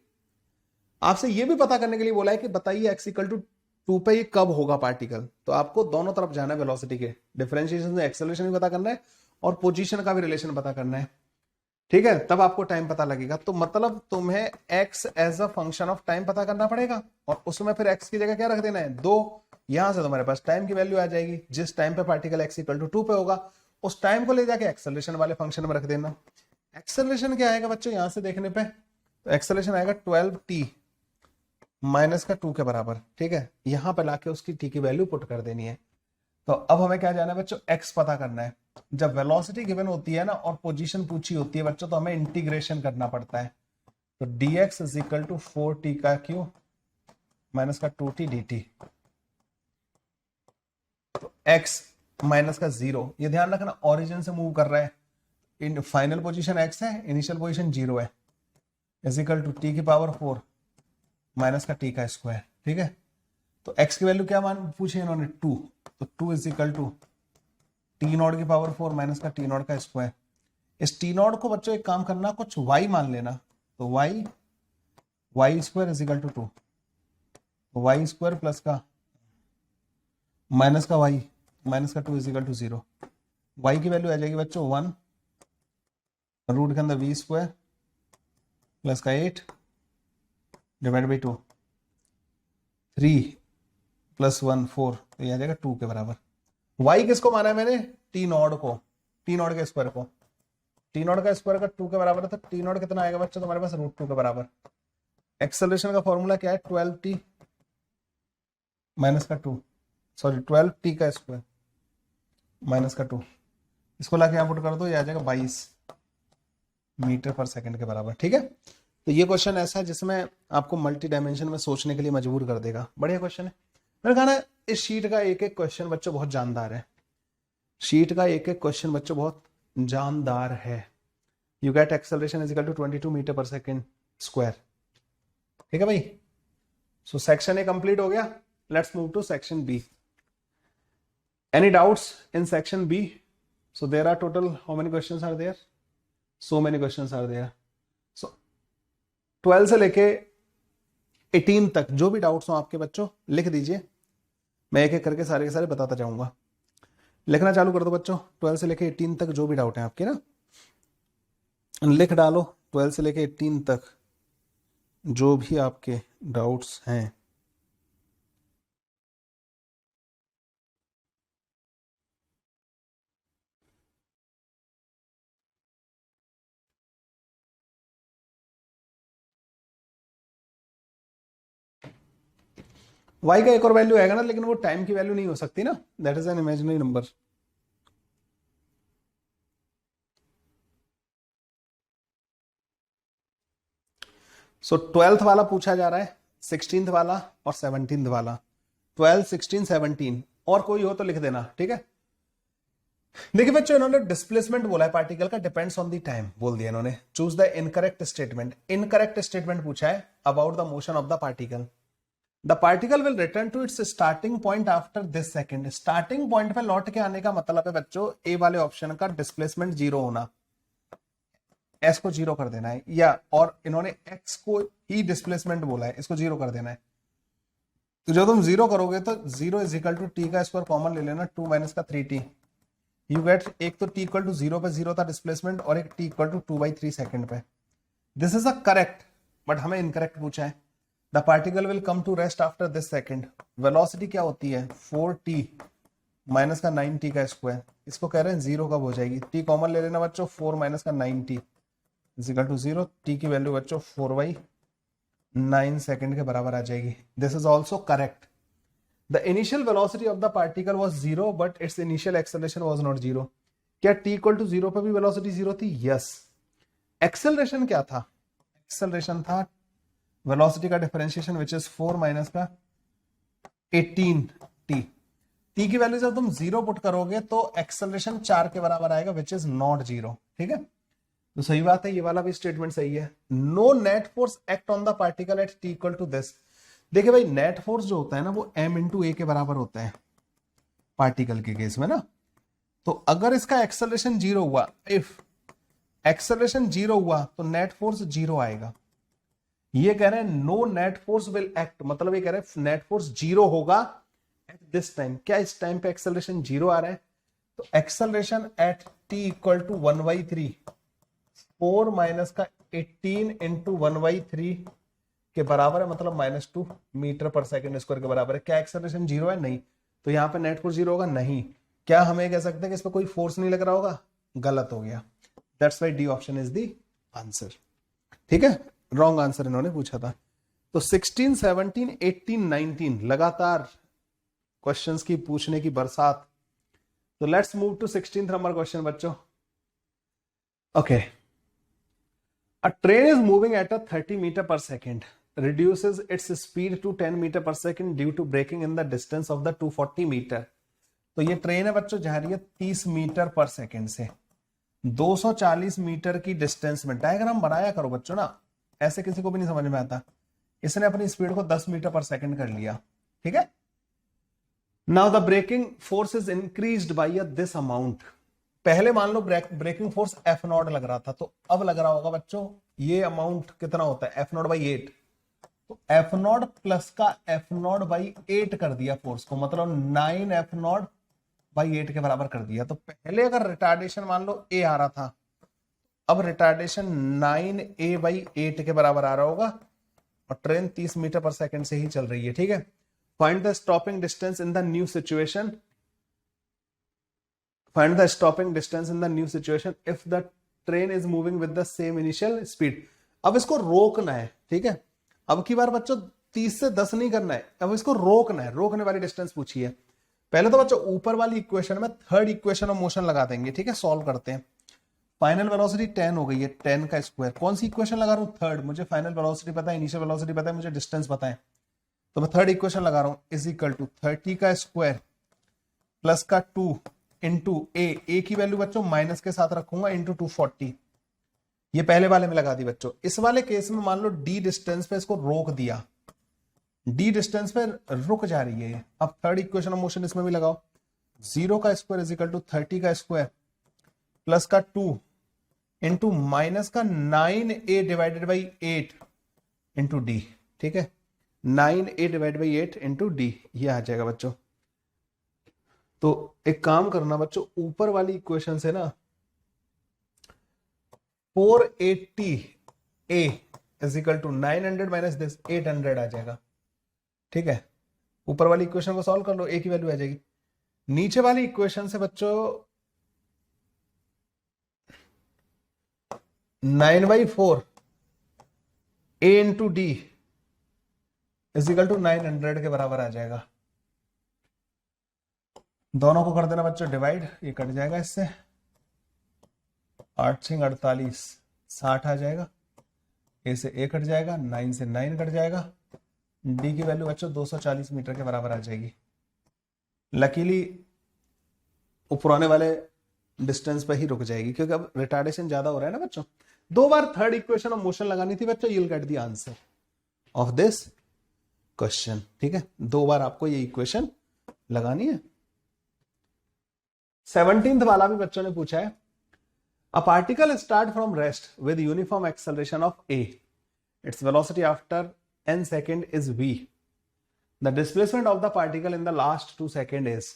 आपसे ये भी पता करने के लिए बोला है कि बताइए x इक्वल टू 2 पे ये कब होगा पार्टिकल। तो आपको दोनों तरफ जाना है, वेलोसिटी के डिफरेंशिएशन से एक्सेलरेशन भी पता करना है और पोजीशन का भी रिलेशन पता करना है, ठीक है? तब आपको टाइम पता लगेगा। तो मतलब तुम्हें x as a function of time पता करना पड़ेगा और उसमें फिर x की जगह क्या रख देना है, 2। यहां से तुम्हारे पास टाइम की वैल्यू आ जाएगी, जिस टाइम पे पार्टिकल x इक्वल टू 2 पे होगा उस टाइम को ले जाके एक्सेलरेशन वाले फंक्शन में रख देना। एक्सेलरेशन क्या आएगा बच्चों यहां से देखने पे? तो एक्सेलरेशन आएगा 12t माइनस का 2 के बराबर, ठीक है? यहां पर लाके उसकी t की वैल्यू पुट कर देनी है। तो अब हमें क्या जाना है बच्चों, x पता करना है। जब वेलोसिटी गिवन होती है ना और पोजीशन पूछी होती है बच्चों, तो हमें इंटीग्रेशन करना पड़ता है। तो dx is equal to 4t का क्यू माइनस का 2t dt। तो x माइनस का 0, ये ध्यान रखना ओरिजिन से मूव कर रहा है। इन फाइनल पोजीशन x है, इनिशियल पोजीशन 0 है, इज इक्वल टू t की पावर 4 माइनस का t का स्क्वायर, ठीक है? तो x की वैल्यू क्या मान पूछी इन्होंने, 2। तो 2 is equal to t not की पावर 4 माइनस का टी नॉट का स्क्वायर। इस टी नॉट को बच्चों एक काम करना, कुछ y मान लेना। तो y square is equal to 2, y square plus का माइनस का y माइनस का 2 इज इक्वल टू 0। y की वैल्यू आ जाएगी बच्चों 1, रूट के अंदर v स्क्वायर प्लस का 8 डिवाइड बाई 2, 3 प्लस 1 4, तो ये आ जाएगा 2 के बराबर। y किसको माना है मैंने, टी नॉट को, टी नॉट के स्क्वायर को। टी नॉट का स्क्वायर का 2 के बराबर है, तो टी नॉट कितना आएगा बच्चों तुम्हारे पास, रूट 2 के बराबर। एक्सेलरेशन का फॉर्मूला क्या है, 12t माइनस का 2, सॉरी 12t का स्क्वायर माइनस का 2, इसको लाके यहाँ पुट कर दो, ये आ जाएगा 22 मीटर पर सेकंड के बराबर, ठीक है? तो ये क्वेश्चन ऐसा है जिसमें आपको मल्टी डायमेंशन में सोचने के लिए मजबूर कर देगा। बढ़िया क्वेश्चन है। मैंने कहा ना, इस शीट का एक एक क्वेश्चन बच्चों बहुत जानदार है। शीट का एक एक क्वेश्चन बच्चों बहुत जानदार है। You get acceleration is equal to 22 metre per second square, ठीक है भाई? सो सेक्शन ए कंप्लीट हो गया। Let's move to section B. Any doubts in section B? So there are total how many questions are there? So many questions are there. So 12 से लेके 18 तक जो भी डाउट्स हो आपके बच्चों लिख दीजिए, मैं एक एक करके सारे के सारे बताता जाऊंगा। लिखना चालू कर दो बच्चों, 12 से लेके 18 तक जो भी डाउट है आपके ना लिख डालो। 12 से लेके 18 तक जो भी आपके डाउट्स हैं y का एक और वैल्यू आएगा ना, लेकिन वो टाइम की वैल्यू नहीं हो सकती ना, that is an imaginary number. So 12th वाला पूछा जा रहा है, 16th वाला और 17th वाला। 12, 16, 17 और कोई हो तो लिख देना, ठीक है? देखिए बच्चों, इन्होंने डिस्प्लेसमेंट बोला है पार्टिकल का, डिपेंड्स ऑन द टाइम बोल दिया इन्होंने। Choose the incorrect statement. Incorrect statement पूछा है about the motion of the particle. The particle will return to its starting point after this second. Starting point पे लौट के आने का मतलब है बच्चों ए वाले ऑप्शन का डिस्प्लेसमेंट जीरो होना, एस को जीरो कर देना है, या और इन्होंने एक्स को ही डिस्प्लेसमेंट बोला है, इसको जीरो कर देना है। तो जब तुम जीरो करोगे तो zero is equal to t का स्क्वायर कॉमन ले लेना, 2 माइनस का 3t। यू गेट, एक तो t इक्वल टू 0 पे 0 था डिस्प्लेसमेंट और एक t इक्वल टू 2/3 सेकंड पे। This is a correct, but हमें इनकरेक्ट पूछा है। The particle will come to rest after this second. Velocity क्या होती है, 4t माइनस का 9t का स्क्वायर। इसको कह रहे हैं जीरो कब हो जाएगी, t कॉमन ले लेना बच्चों, 4 माइनस का 9t is equal to 0। t की वैल्यू बच्चों 4/9 सेकंड के बराबर आ जाएगी। This is also correct. The initial velocity of the particle was 0, but its initial acceleration was not 0. क्या t इक्वल टू 0 पर भी वेलोसिटी 0 थी? यस। एक्सेलरेशन क्या था? एक्सेलरेशन था वेलोसिटी का डिफरेंशिएशन विच इज 4 माइनस का 18t। t की वैल्यू जब तुम 0 पुट करोगे तो एक्सेलरेशन 4 के बराबर आएगा विच इज नॉट 0, ठीक है? तो सही बात है, ये वाला भी स्टेटमेंट सही है। No net force act on the particle at t equal to this. देखिए भाई, नेट फोर्स जो होता है ना वो m इंटू ए के बराबर होता है पार्टिकल के केस में ना। तो अगर इसका एक्सेलरेशन जीरो हुआ, इफ एक्सेलरेशन जीरो हुआ तो नेट फोर्स जीरो आएगा। ये कह रहे हैं no net force will act, मतलब ये कह रहे हैं नेट फोर्स जीरो होगा एट दिस टाइम। क्या इस टाइम पे एक्सेलरेशन जीरो आ रहा है? तो acceleration at t equal to 1/3, 4 minus का 18 इंटू 1/3 के बराबर है, मतलब -2 मीटर पर सेकंड स्क्वायर के बराबर है। क्या एक्सेलरेशन जीरो है? नहीं। तो यहां पे नेट फोर्स जीरो होगा? नहीं। क्या हमें कह सकते हैं कि इस पर कोई फोर्स नहीं लग रहा होगा? गलत हो गया। That's why D option is the answer. ठीक है, रॉन्ग आंसर इन्होंने पूछा था। तो 16, 17, 18, 19 लगातार क्वेश्चंस की पूछने की बरसात। तो let's move to 16th number question बच्चों। Okay, a train is moving at a 30 meter per second, reduces its speed to 10 meter per second due to braking in the distance of the 240 meter। तो ये train है बच्चों, जा रही है 30 metre per second से 240 metre की distance में। डायग्राम बनाया करो बच्चों ना, ऐसे किसी को भी नहीं समझ में आता। इसने अपनी स्पीड को 10 मीटर पर सेकंड कर लिया, ठीक है। Now the breaking force is increased by this amount. पहले मान लो ब्रेकिंग फोर्स F0 लग रहा था, तो अब लग रहा होगा बच्चों ये अमाउंट कितना होता है? F0/8। तो F0 प्लस का F0/8 कर दिया फोर्स को, मतलब 9F0/8 के बराबर कर दिया। तो पहले अगर रिटार्डेशन मान लो A आ रहा था, अब रिटार्डेशन 9A/8 के बराबर आ रहा होगा, और ट्रेन 30 मीटर पर सेकंड से ही चल रही है, ठीक है। Find the stopping distance in the new situation. Find the stopping distance in the new situation if the train is moving with the same initial speed। अब इसको रोकना है, ठीक है। अब की बार बच्चों 30 से 10 नहीं करना है, अब इसको रोकना है। रोकने वाली डिस्टेंस पूछी है। पहले तो बच्चों ऊपर वाली इक्वेशन में थर्ड इक्वेशन ऑफ मोशन लगा देंगे, ठीक है। सॉल्व करते हैं। फाइनल वेलोसिटी 10 हो गई है, 10 का स्क्वायर। कौन सी इक्वेशन लगा रहा हूं? थर्ड। मुझे फाइनल वेलोसिटी पता है, इनिशियल वेलोसिटी पता है, मुझे डिस्टेंस पता है, तो मैं थर्ड इक्वेशन लगा रहा हूं। इज इक्वल टू 30 का स्क्वायर प्लस का 2 इंटू ए की वैल्यू बच्चों माइनस के साथ रखूंगा इंटू 240। ये पहले वाले में लगा दी बच्चों। इस वाले केस में मान लो डी डिस्टेंस पे इसको रोक दिया, डी डिस्टेंस पे रुक जा रही है। अब थर्ड इक्वेशन ऑफ मोशन इसमें भी लगाओ। 0 का स्क्वायर इज इक्वल टू 30 का स्क्वायर प्लस का 2 इंटू माइनस का 9A divided by 8 into D, ठीक है। 9A divided by 8 into D, ये आ जाएगा बच्चों। तो एक काम करना बच्चों, ऊपर वाली इक्वेशन से ना 480A is equal to 900 minus this 800 आ जाएगा, ठीक है। ऊपर वाली इक्वेशन को सॉल्व कर लो, ए की वैल्यू आ जाएगी। नीचे वाली इक्वेशन से बच्चों 9/4 A into d is equal to 900 के बराबर आ जाएगा। दोनों को कर देना बच्चों डिवाइड, ये कट जाएगा इससे। 8 6 48, 60 आ जाएगा। ए से ए कट जाएगा, 9 से 9 कट जाएगा। डी की वैल्यू बच्चों 240 मीटर के बराबर आ जाएगी। लकीली ऊपराने वाले डिस्टेंस पे ही रुक जाएगी, क्योंकि अब रिटार्डेशन ज्यादा हो रहा है ना बच्चों। 2 बार थर्ड इक्वेशन ऑफ मोशन लगानी थी बच्चों, you will get the answer of this question, ठीक है। 2 बार आपको ये इक्वेशन लगानी है। 17th वाला भी बच्चों ने पूछा है। A particle start from rest with uniform acceleration of A, its velocity after n second is v, the displacement of the particle in the last 2 second is.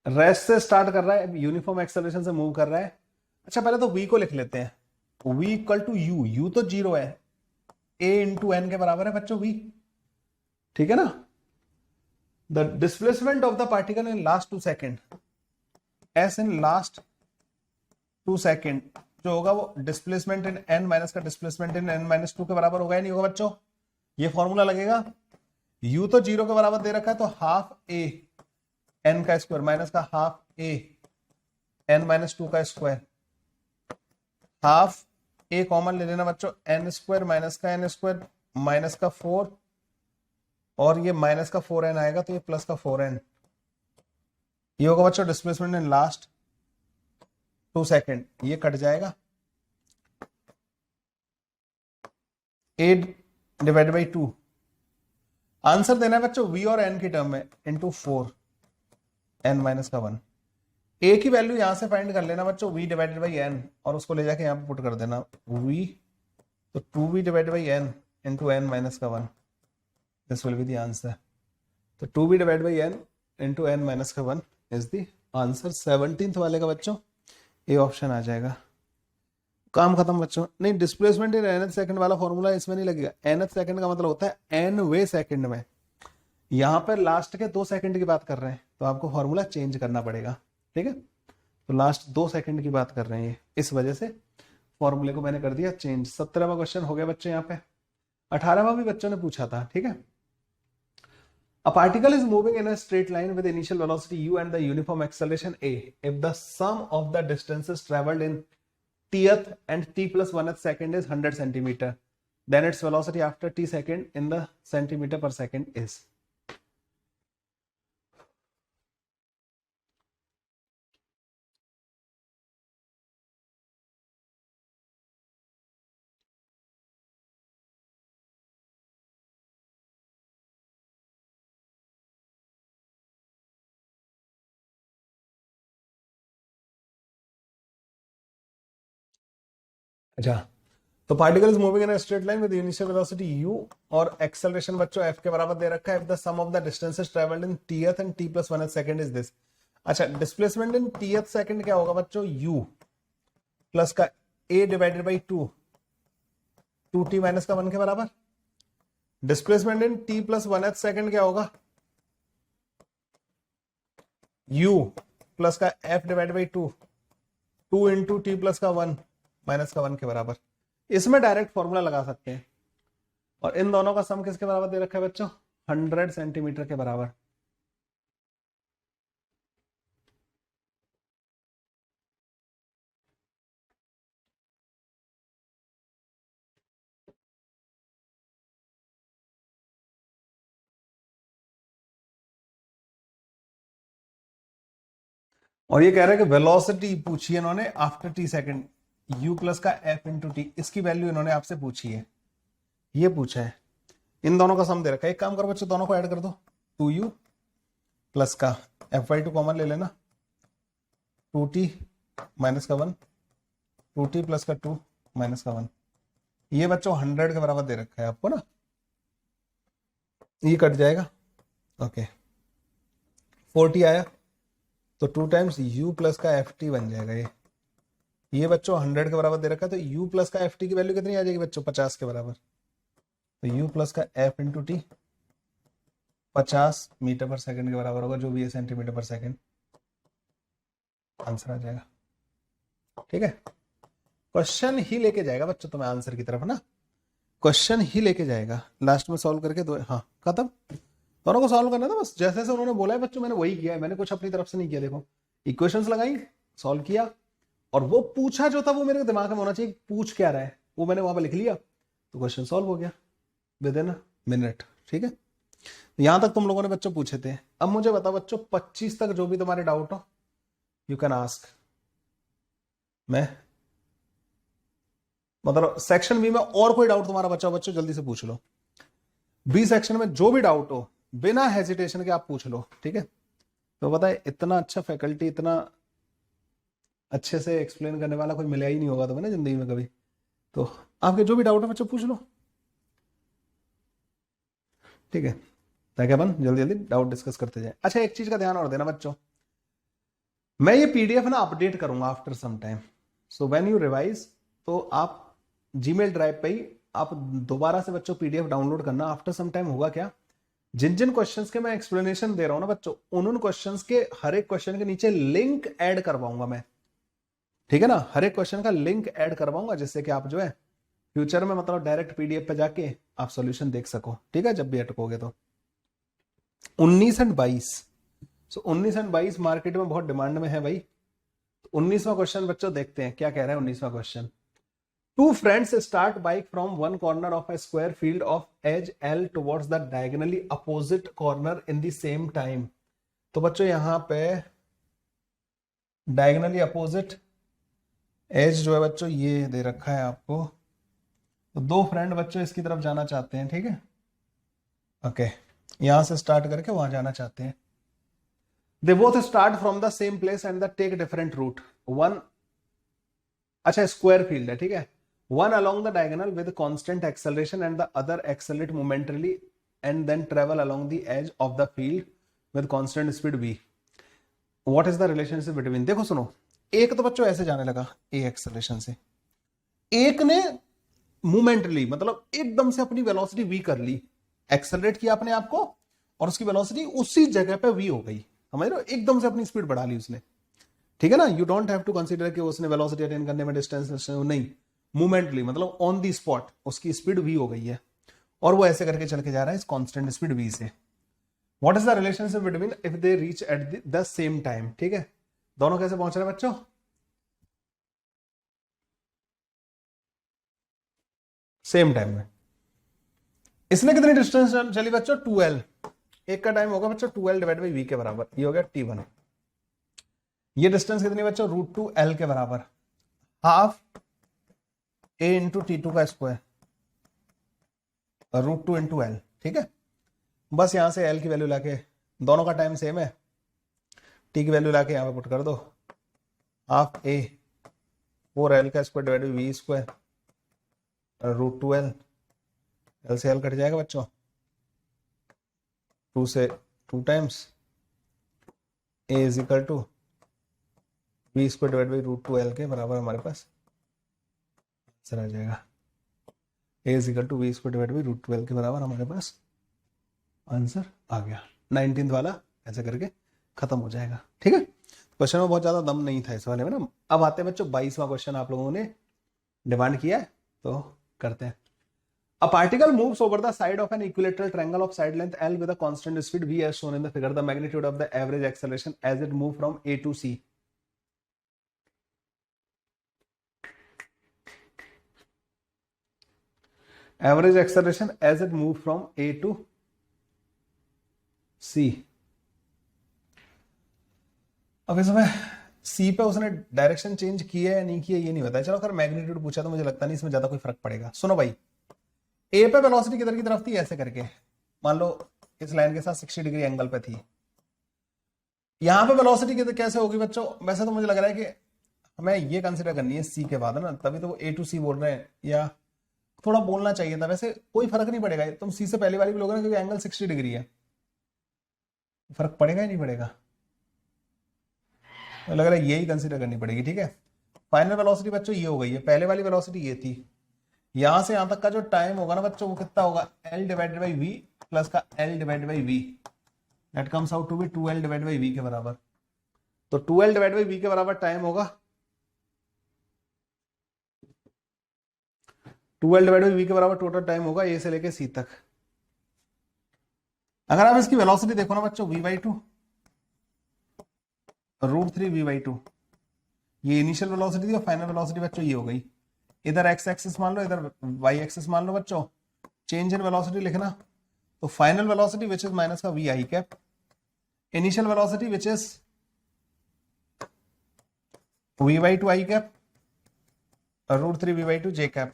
Rest से स्टार्ट कर रहा है, यूनिफॉर्म एक्सेलरेशन से move कर रहा है। अच्छा पहले तो v को लिख लेते हैं। v equal to u, u तो 0 है, a इंटू n के बराबर है बच्चों v, ठीक है ना। The displacement of the particle in last 2 second, s in last 2 second जो होगा वो डिस्प्लेसमेंट इन n माइनस का डिस्प्लेसमेंट इन n माइनस 2 के बराबर होगा या नहीं होगा बच्चों? ये फॉर्मूला लगेगा। u तो 0 के बराबर दे रखा है, तो हाफ a n का स्क्वायर माइनस का हाफ a n माइनस 2 का स्क्वायर, हाफ a कॉमन ले लेना बच्चों, n स्क्वायर माइनस का n स्क्वायर माइनस का 4, और ये माइनस का 4n आएगा, तो ये प्लस का 4n। ये होगा बच्चों डिस्प्लेसमेंट इन लास्ट 2 सेकेंड, ये कट जाएगा, a डिवाइड बाई 2। आंसर देना है बच्चों v और n की टर्म में इंटू 4 n माइनस का 1। a की वैल्यू यहां से फाइंड कर लेना बच्चों v डिवाइडेड बाई n, और उसको ले जाके यहां पे पुट कर देना v, तो 2v divided by n into n minus का 1, this will be the answer. तो 2v divide by n into n minus का 1 इज द आंसर। 17th वाले का बच्चों ए ऑप्शन आ जाएगा। काम खत्म बच्चों। नहीं, डिस्प्लेसमेंट इन nth सेकंड वाला फॉर्मूला इसमें नहीं लगेगा। nth सेकंड का मतलब होता है n वे सेकंड में, यहां पर लास्ट के 2 सेकंड की बात कर रहे हैं, तो आपको फॉर्मूला चेंज करना पड़ेगा, ठीक है। तो लास्ट 2 सेकंड की बात कर रहे हैं, इस वजह से फॉर्मूले को मैंने कर दिया चेंज। 17वां क्वेश्चन हो गया बच्चों यहाँ पे। 18वां भी बच्चों ने पूछा था, ठीक है। A particle is moving in a straight line with initial velocity u and the uniform acceleration a. If the sum of the distances traveled in tth and t plus 1th second is 100 centimeter, then its velocity after t second in the centimeter per second is. अच्छा, तो particle is moving in a straight line with initial velocity u और acceleration बच्चों f के बराबर दे रखा है। If the sum of the distances travelled in tth and t plus 1th second is this. अच्छा, डिस्प्लेसमेंट इन tth सेकंड क्या होगा बच्चों, u प्लस का a divided by 2t minus का 1 के बराबर। Displacement in t plus 1th second क्या होगा, u प्लस का f divided by 2 into T plus का 1 माइनस का 1 के बराबर। इसमें डायरेक्ट फॉर्मूला लगा सकते हैं। और इन दोनों का सम किसके बराबर दे रखा है बच्चों, 100 सेंटीमीटर के बराबर। और ये कह रहे हैं कि वेलोसिटी पूछी है इन्होंने after T second, u plus का f इंटू टी, इसकी वैल्यू इन्होंने आपसे पूछी है, ये पूछा है। इन दोनों का सम दे रखा है। एक काम करो बच्चों, दोनों को ऐड कर दो, 2u प्लस का f/2 कॉमन ले लेना, 2t माइनस का 1, 2t प्लस का 2 माइनस का 1। ये बच्चों 100 के बराबर दे रखा है आपको ना, ये कट जाएगा, ओके 40 आया, तो 2 टाइम्स u प्लस का ft बन जाएगा। ये बच्चों 100 के बराबर दे रखा है, तो u प्लस का ft की वैल्यू कितनी आ जाएगी बच्चों, 50 के बराबर। तो u प्लस का f into T 50 metre per second के बराबर होगा, जो भी है सेंटीमीटर पर सेकंड, आंसर आ जाएगा, ठीक है। क्वेश्चन ही लेके जाएगा बच्चों तुम्हें आंसर की तरफ ना, क्वेश्चन ही लेके जाएगा। लास्ट में सॉल्व करके दो, हाँ खत्म, दोनों को सॉल्व करना था बस, जैसे जैसे उन्होंने बोला है बच्चों मैंने वही किया है, मैंने कुछ अपनी तरफ से नहीं किया। देखो इक्वेशंस लगाई, सॉल्व किया, और वो पूछा जो था वो मेरे दिमाग में होना चाहिए, पूछ क्या रहा है वो मैंने वहां पर लिख लिया, तो क्वेश्चन सॉल्व हो गया विद इन मिनट, ठीक है। यहां तक तुम लोगों ने बच्चों पूछे थे। अब मुझे बताओ बच्चों 25 तक जो भी तुम्हारे डाउट हो यू कैन आस्क। मैं मतलब सेक्शन बी में और कोई डाउट तुम्हारा बच्चा हो बच्चों जल्दी से पूछ लो। बी सेक्शन में जो भी डाउट हो बिना हेजिटेशन के आप पूछ लो, ठीक है। तो बताए इतना अच्छा फैकल्टी, इतना अच्छे से एक्सप्लेन करने वाला कोई मिला ही नहीं होगा तुम्हें ना जिंदगी में कभी। तो आपके जो भी डाउट है बच्चों पूछ लो, ठीक है, ताकि अपन जल्दी जल्दी डाउट डिस्कस करते जाए। अच्छा, एक चीज का ध्यान और देना बच्चों, मैं ये पीडीएफ ना अपडेट करूंगा after some time, so when you revise, तो आप जीमेल ड्राइव पे ही आप दोबारा से बच्चों पीडीएफ डाउनलोड करना। आफ्टर सम टाइम होगा क्या, जिन जिन क्वेश्चंस के मैं एक्सप्लेनेशन दे रहा हूं ना बच्चों, उन क्वेश्चंस के हर एक क्वेश्चन के नीचे लिंक ऐड करवाऊंगा मैं, ठीक है ना। हर एक क्वेश्चन का लिंक ऐड करवाऊंगा, जिससे कि आप जो है फ्यूचर में मतलब डायरेक्ट पीडीएफ पे जाके आप सॉल्यूशन देख सको, ठीक है, जब भी अटकोगे तो। 19 एंड 22, सो 19 एंड 22 मार्केट में बहुत डिमांड में है भाई। तो 19वां क्वेश्चन बच्चों देखते हैं क्या कह रहा है 19वां question. Two friends start bike from one corner of a square field of edge L towards the diagonally opposite corner in the same time. तो बच्चों यहां पे डायगोनली अपोजिट एज जो है बच्चों ये दे रखा है आपको, तो दो फ्रेंड बच्चों इसकी तरफ जाना चाहते हैं, ठीक है, ओके, यहां से स्टार्ट करके वहां जाना चाहते हैं। They both start from the same place and the take different route. One, अच्छा स्क्वायर फील्ड है, ठीक है, one along the diagonal with constant acceleration and the other accelerate momentarily and then travel along the edge of the field with constant speed v। What is the relationship between, देखो सुनो, एक तो बच्चों ऐसे जाने लगा ए एक्सेलरेशन से, एक ने मोमेंटली मतलब एकदम से अपनी वेलोसिटी v कर ली, एक्सेलरेट किया अपने आप को, और उसकी वेलोसिटी उसी जगह पे v हो गई, समझ रहे हो, एकदम से अपनी स्पीड बढ़ा ली उसने, ठीक है ना। You don't have to consider कि उसने वेलोसिटी अटेन करने में डिस्टेंस नहीं, मोमेंटली मतलब ऑन दी स्पॉट उसकी स्पीड v हो गई है, और वो ऐसे करके चल के जा रहा है इस कांस्टेंट स्पीड v से। What is the relationship between if they reach at the same time, ठीक है, दोनों कैसे पहुंच रहे हैं बच्चों, सेम टाइम में। इसने कितनी डिस्टेंस चली बच्चों, 2l, एक का टाइम होगा बच्चों 2l डिवाइड बाई v के बराबर, ये हो गया t1। ये डिस्टेंस कितनी बच्चों, √2l के बराबर, हाफ a इंटू T2 का स्क्वायर √2 इंटू l, ठीक है। बस यहां से l की वैल्यू लाके, दोनों का टाइम सेम है, t की वैल्यू लाके यहां पे पुट कर दो, हाफ a 4l का square divide by v square √2l, l से l कट जाएगा बच्चों, 2 से 2 times a is equal to v square divide by √2l के बराबर हमारे पास आंसर आ जाएगा, a is equal to v square divide by √2l के बराबर हमारे पास आंसर आ गया। 19th वाला ऐसे करके खत्म हो जाएगा, ठीक है। क्वेश्चन में बहुत ज्यादा दम नहीं था इस वाले में ना। अब आते हैं बच्चों 22वां क्वेश्चन, आप लोगों ने डिमांड किया है तो करते हैं। A particle moves over the side of an equilateral triangle of side length L with a constant speed v as shown in the figure. The magnitude of the average acceleration as it moves from A to C. Average acceleration as it moves from A to C. अब इसमें C पे उसने direction change किया है या नहीं किया ये नहीं बताया, चलो अगर मैग्नीट्यूड पूछा तो मुझे लगता नहीं इसमें ज्यादा कोई फर्क पड़ेगा। सुनो भाई, ए पे वेलोसिटी किधर की तरफ थी, ऐसे करके मान लो इस लाइन के साथ 60 डिग्री एंगल पे थी, यहां पे वेलोसिटी कैसे होगी बच्चों, वैसे तो मुझे लग रहा है कि हमें ये कंसिडर करनी है सी के बाद ना, तभी तो वो ए टू सी बोल रहे हैं, या थोड़ा बोलना चाहिए था, वैसे कोई फर्क नहीं पड़ेगा, तुम सी से पहले वाली भी लोगे ना क्योंकि एंगल 60 डिग्री है, फर्क पड़ेगा ही नहीं पड़ेगा, तो लग रहा है यही कंसिडर करनी पड़ेगी, ठीक है। फाइनल वेलोसिटी बच्चों ये हो गई है, पहले वाली वेलोसिटी ये थी, यहां से यहां तक का जो टाइम होगा ना बच्चों वो कितना होगा, L divided by V plus का L divided by V, that comes out to be 2L divided by V के बराबर। तो 2L डिवाइडेड बाई V के बराबर टाइम होगा, 2L डिवाइडेड बाई V के बराबर टोटल टाइम होगा A से लेके C तक। अगर आप इसकी वेलोसिटी देखो ना बच्चों, v/2 √3v/2, ये इनिशियल वेलोसिटी थी और फाइनल वेलोसिटी बच्चों ये हो गई। इधर एक्स एक्सिस मान लो, इधर वाई एक्सिस मान लो बच्चों, चेंज इन वेलोसिटी लिखना, तो final velocity which is minus का v i cap, initial velocity which is v/2 i cap √3v/2 j cap,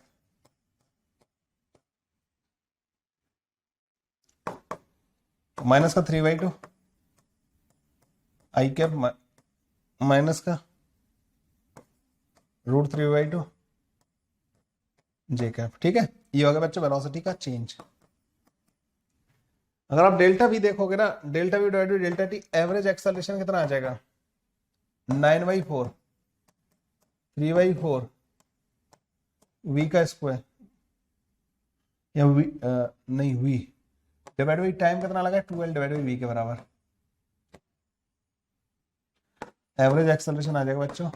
minus का 3/2 आई कैप माइनस का √3v/2 जे कैप, ठीक है। ये हो गया बच्चों वेलोसिटी का चेंज। अगर आप डेल्टा वी देखोगे ना, delta we divide by delta T, average acceleration कितना आ जाएगा, 9/4 3/4 v का स्क्वायर, या v नहीं v डिवाइड बाई टाइम कितना लगा, 2L डिवाइड बाई v के बराबर, एवरेज एक्सेलरेशन आ जाएगा बच्चों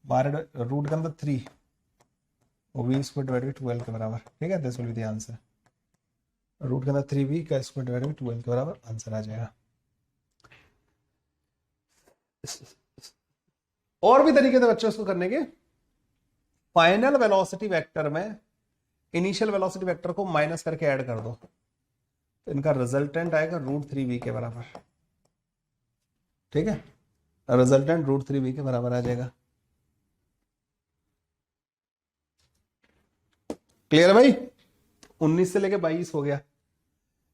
12 रूट के अंदर 3 v square divide by 2L के बराबर, ठीक है। This will be the answer, root के अंदर 3v का स्क्वायर डिवाइड बाई 2L के बराबर आंसर आ जाएगा। और भी तरीके थे बच्चों इसको करने के, फाइनल वेलोसिटी वेक्टर में इनिशियल वेलोसिटी वेक्टर को माइनस करके ऐड कर दो, तो इनका रिजल्टेंट आएगा √3v के बराबर, ठीक है, रिजल्टेंट √3v के बराबर आ जाएगा। क्लियर है भाई? 19 से लेके 22 हो गया।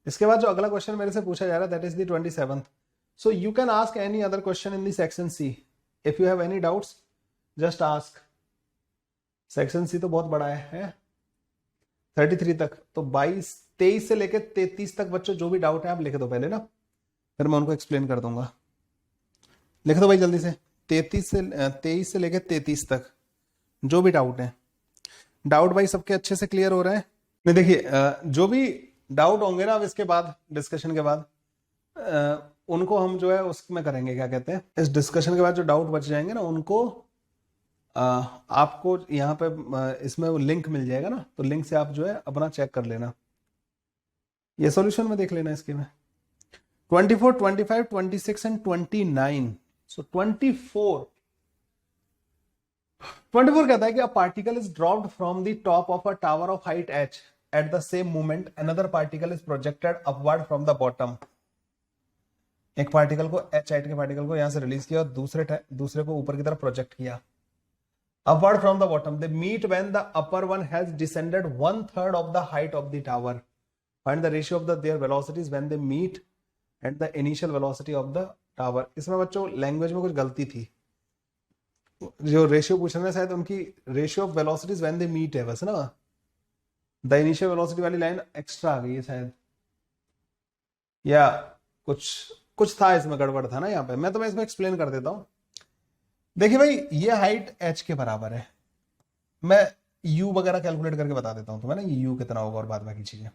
इसके बाद जो अगला क्वेश्चन मेरे से पूछा जा रहा है that is the 27th। So you can ask any other question in the section C. If you have any doubts just ask. Section C तो बहुत बड़ा है 33 तक, तो 23 से लेके 33 तक बच्चों जो भी डाउट है आप लिख दो पहले ना, फिर मैं उनको एक्सप्लेन कर दूंगा। लिख दो भाई जल्दी से। 23 से लेके 33 तक जो भी डाउट है। डाउट भाई सबके अच्छे से क्लियर हो रहा है? नहीं देखिए, जो भी डाउट होंगे ना अब इसके बाद डिस्कशन के बाद उनको हम जो है उसमें करेंगे, क्या कहते हैं, इस डिस्कशन के बाद जो डाउट बच जाएंगे ना उनको आपको यहाँ पे इसमें वो लिंक मिल जाएगा ना, तो लिंक से आप जो है अपना चेक कर लेना। ये सॉल्यूशन में देख लेना इसके में 24, 25, 26 एंड 29। सो 24 कहता है कि a particle is dropped from the top of a tower of height h at the same moment another particle is projected upward from the bottom. एक पार्टिकल को h हाइट के पार्टिकल को यहां से रिलीज किया और दूसरे को ऊपर की तरफ प्रोजेक्ट किया upward from the bottom. They meet when the upper one has descended 1/3 of the height of the tower. Find the ratio of their velocities when they meet at the initial velocity of the tower. इसमें बच्चों language में कुछ गलती थी, जो ratio पूछना है शायद उनकी ratio of velocities when they meet है बस ना, द इनिशियल वेलोसिटी वाली लाइन एक्स्ट्रा आ गई है शायद, या कुछ था इसमें गड़बड़ था ना यहाँ पे। मैं इसमें एक्सप्लेन कर देता हूँ। देखिए भाई ये हाइट h के बराबर है, मैं u वगैरह कैलकुलेट करके बता देता हूं तुम्हें ना, ये u कितना होगा और बाद बाकी चीजें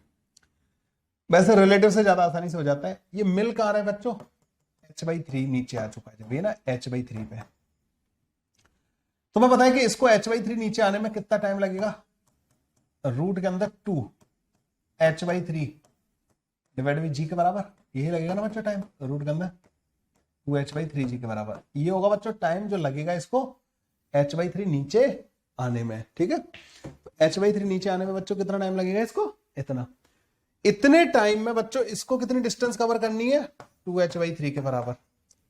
वैसे रिलेटिव से ज्यादा आसानी से हो जाता है। ये मिल कहां रहा है बच्चों, h/3 नीचे आ चुका है जब ये ना h/3 पे। तुम्हें पता है कि इसको h/3 नीचे आने में कितना टाइम लगेगा, रूट के अंदर 2 h/3 डिवाइड बाई g के बराबर, यही लगेगा ना बच्चों टाइम, रूट के अंदर 2h/3g के बराबर। ये होगा बच्चों टाइम जो लगेगा इसको h/3 नीचे आने में। ठीक है, तो h/3 नीचे आने में बच्चों कितना टाइम लगेगा इसको, इतना। इतने टाइम में बच्चों इसको कितनी डिस्टेंस कवर करनी है, 2h/3 के बराबर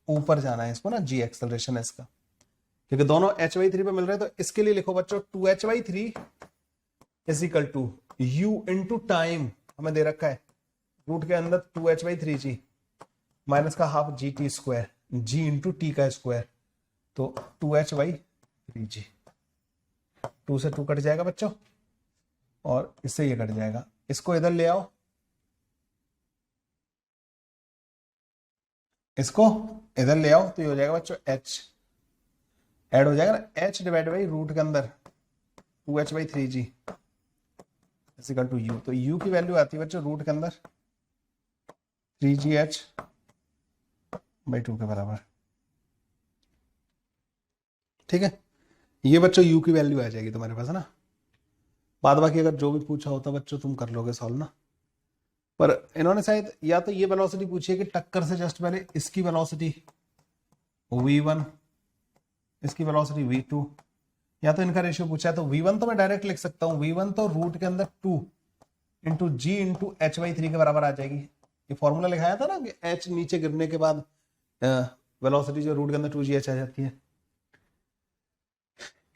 ऊपर जाना है इसको ना, g एक्सेलरेशन है इसका, क्योंकि दोनों h/3 पे मिल रहे हैं। तो इसके लिए लिखो बच्चों 2h/3 is equal to u into time हमें दे रखा है, रूट के अंदर 2h/3g माइनस का half gt square, g into T का स्क्वायर, तो 2h/3g। 2 से 2 कट जाएगा बच्चों और इससे ये कट जाएगा। इसको इधर ले आओ, इसको इधर ले आओ, तो ये हो जाएगा बच्चों h ऐड हो जाएगा ना, h डिवाइड बाई रूट के अंदर 2h/3g is equal to u। तो u की वैल्यू आती है बच्चों रूट के अंदर 3gh/2 के बराबर। ठीक है, ये बच्चों u की वैल्यू आ जाएगी तुम्हारे पास है ना। बाद बाकी अगर जो भी पूछा होता बच्चों तुम कर लोगे सॉल्व ना, पर इन्होंने शायद या तो ये वेलोसिटी पूछी है कि टक्कर से जस्ट पहले इसकी वेलोसिटी v1, इसकी वेलोसिटी v2, या तो इनका रेशियो पूछा है। तो v1 तो मैं डायरेक्ट लिख सकता हूं, v1 तो रूट के अंदर 2 इंटू g इंटू h/3 के बराबर आ जाएगी। ये फॉर्मूला लिखाया था ना कि h नीचे गिरने के बाद वेलोसिटी जो रूट के अंदर 2gh आ जाती है।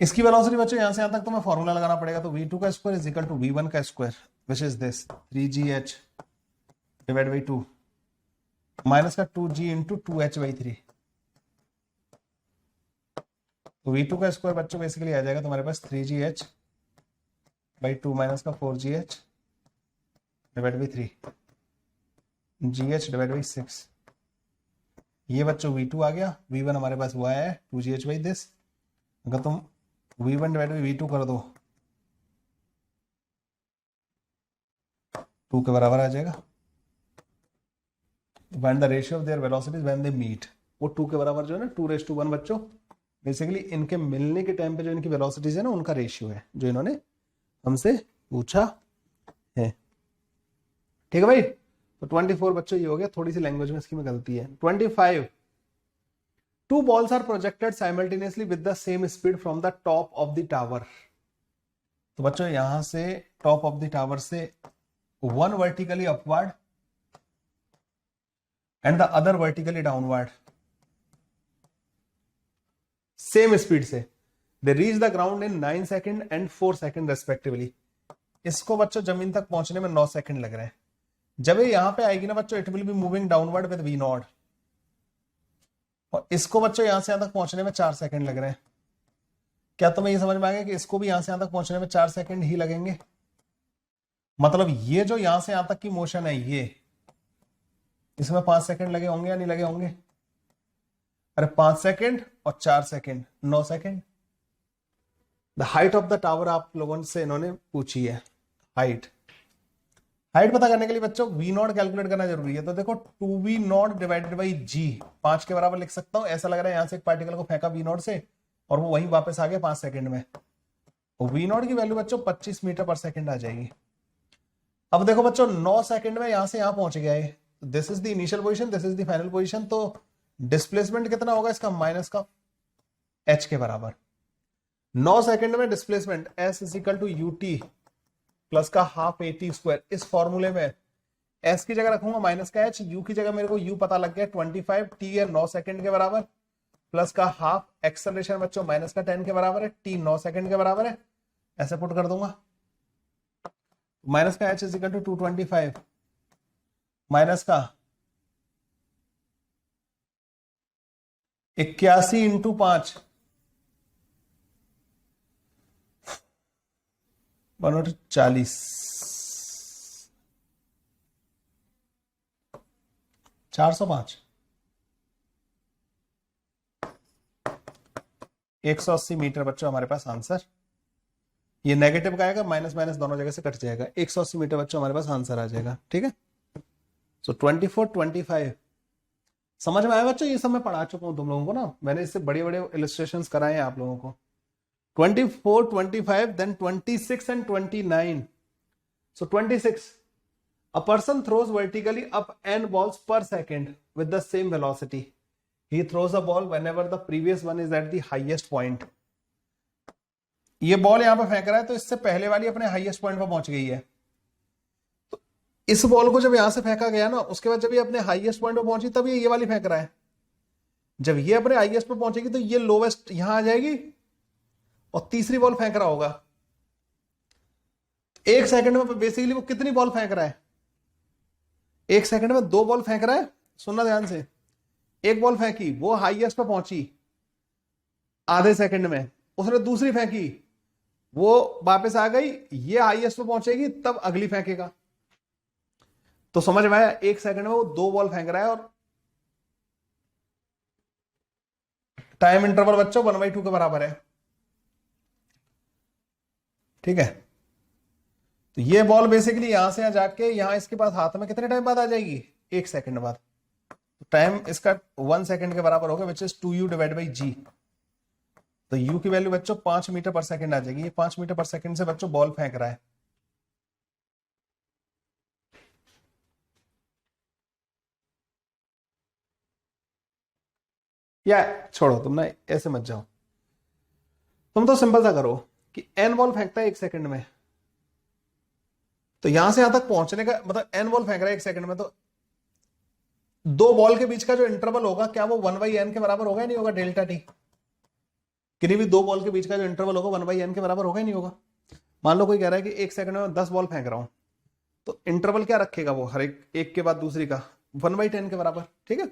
इसकी वेलोसिटी बच्चों यहां से यहां तक तो मैं फॉर्मूला लगाना पड़ेगा, तो v2 का square is equal to v1 का square which is this 3gh divide by 2 minus का 2g इंटू 2h/3। तो v2 का स्क्वायर बच्चों बेसिकली आ जाएगा तुम्हारे पास 3gh बाई 2 माइनस का 4gh divide by 3 gh divide by 6। ये बच्चों v2 आ गया, v1 हमारे पास वो आया है 2gh बाई दिस। अगर तुम v1 डिवाइड बाई v2 कर दो 2 के बराबर आ जाएगा। Find the ratio of their velocities when they meet. वो 2 के बराबर जो है ना 2:1 बच्चों, बेसिकली इनके मिलने के टाइम पे जो इनकी वेलोसिटीज है ना उनका रेशियो है जो इन्होंने हमसे पूछा है। ठीक है भाई, तो 24 बच्चों ये हो गया, थोड़ी सी लैंग्वेज में इसकी में गलती है। 25 2 balls are projected simultaneously with the same speed from the top of the tower। तो बच्चों यहां से टॉप ऑफ द टावर से one vertically upward and the other vertically downward, same speed से। They reach the ground in 9 seconds and 4 seconds respectively। इसको बच्चों जमीन तक पहुंचने में 9 सेकंड लग रहे हैं। जब ये यहां पे आएगी ना बच्चों, it will be moving downward with v naught, और इसको बच्चों यहां से यहां तक पहुंचने में 4 सेकंड लग रहे हैं। क्या तुम्हें ये समझ में आ गया कि इसको भी यहां से यहां तक पहुंचने में 4 सेकंड ही लगेंगे? मतलब ये जो यहां से यहां तक की मोशन है, ये इसमें 5 सेकंड लगे होंगे या नहीं लगे होंगे? अरे 5 सेकंड और 4 second, 9 second. The height of the tower आप लोगों से इन्होंने पूछी है, हाइट पता करने के लिए बच्चों वी नॉट कैलकुलेट करना जरूरी है। तो देखो 2v नॉट डिवाइडेड बाई जी 5 के बराबर लिख सकता हूं। ऐसा लग रहा है यहां से एक पार्टिकल को फेंका वी नॉट से और वो वहीं वापस आ गया 5 सेकंड में। वी नॉट की वैल्यू बच्चों 25 मीटर पर सेकंड आ जाएगी। अब देखो बच्चों 9 सेकंड में यहां से यहां पहुंच गया है। This is the initial position, this is the final position. तो डिस्प्लेसमेंट कितना होगा इसका? माइनस का h के बराबर। 9 सेकंड में displacement s is equal to ut plus का हाफ at स्क्वायर। इस फॉर्मूले में s की जगह रखूंगा माइनस का h, u की जगह मेरे को u पता लग गया 25, t है 9 सेकंड के बराबर, प्लस का हाफ एक्सेलरेशन बच्चों माइनस का 10 के बराबर है, t 9 सेकंड के बराबर है। ऐसे पुट कर दूंगा। माइनस का h is equal to 225 minus का 81 इंटू 5 40, 405, 180 मीटर बच्चों हमारे पास आंसर। ये नेगेटिव का आएगा, माइनस माइनस दोनों जगह से कट जाएगा। 180 मीटर बच्चों हमारे पास आंसर आ जाएगा। ठीक है, सो 24, 25 समझ में आया बच्चों? ये सब मैं पढ़ा चुका हूं तुम लोगों को ना, मैंने इससे बड़े बड़े इलस्ट्रेशंस कराए हैं आप लोगों को। 24, 25, then 26 and 29. So 26. A person throws vertically up n balls per second with the same velocity. He throws a ball whenever the previous one is at the highest point. ये बॉल यहां पर फेंक रहा है तो इससे पहले वाली अपने हाईएस्ट पॉइंट पर पहुंच गई है। तो इस बॉल को जब यहां से फेंका गया ना, उसके बाद जब ये अपने हाईएस्ट पॉइंट पर पहुंची तब ये वाली फेंक रहा है। जब ये अपने हाईएस्ट पर पहुंचेगी तो ये लोवेस्ट यहां आ जाएगी और तीसरी बॉल फेंक रहा होगा। 1 सेकंड में बेसिकली वो कितनी बॉल फेंक रहा है? 1 सेकंड में 2 बॉल फेंक रहा है। सुनना ध्यान से, एक बॉल फेंकी, वो हाईएस्ट पे पहुंची आधे सेकंड में, उसने दूसरी फेंकी, वो वापस आ गई, ये हाईएस्ट पे पहुंचेगी तब अगली फेंकेगा। तो समझ में आया? 1 सेकंड में वो 2 बॉल फेंक रहा है और टाइम इंटरवल बच्चों 1/2 के बराबर है। ठीक है, तो ये बॉल बेसिकली यहां से यहां जाके यहां इसके पास हाथ में कितने टाइम बाद आ जाएगी? 1 सेकंड बाद। टाइम इसका 1 सेकंड के बराबर होगा, which is 2u divide by g. तो u की वैल्यू बच्चों 5 मीटर पर सेकंड आ जाएगी। ये 5 मीटर पर सेकंड से बच्चों बॉल फेंक रहा है। या छोड़ो, तुम ना ऐसे मत जाओ, तुम तो सिंपल सा करो कि n बॉल फेंकता है 1 सेकंड में, तो यहां से यहां तक पहुंचने का मतलब n बॉल फेंक रहा है 1 सेकंड में, तो 2 बॉल के बीच का जो इंटरवल होगा क्या वो 1/n के बराबर होगा या नहीं होगा? Delta T. किन्हीं भी 2 बॉल के बीच का जो इंटरवल होगा 1/n के बराबर होगा या नहीं होगा? मान लो कोई कह रहा है कि 1 सेकंड में 10 बॉल फेंक रहा हूं, तो इंटरवल क्या रखेगा वो? हर एक के बाद दूसरी का 1/10 के बराबर। ठीक है,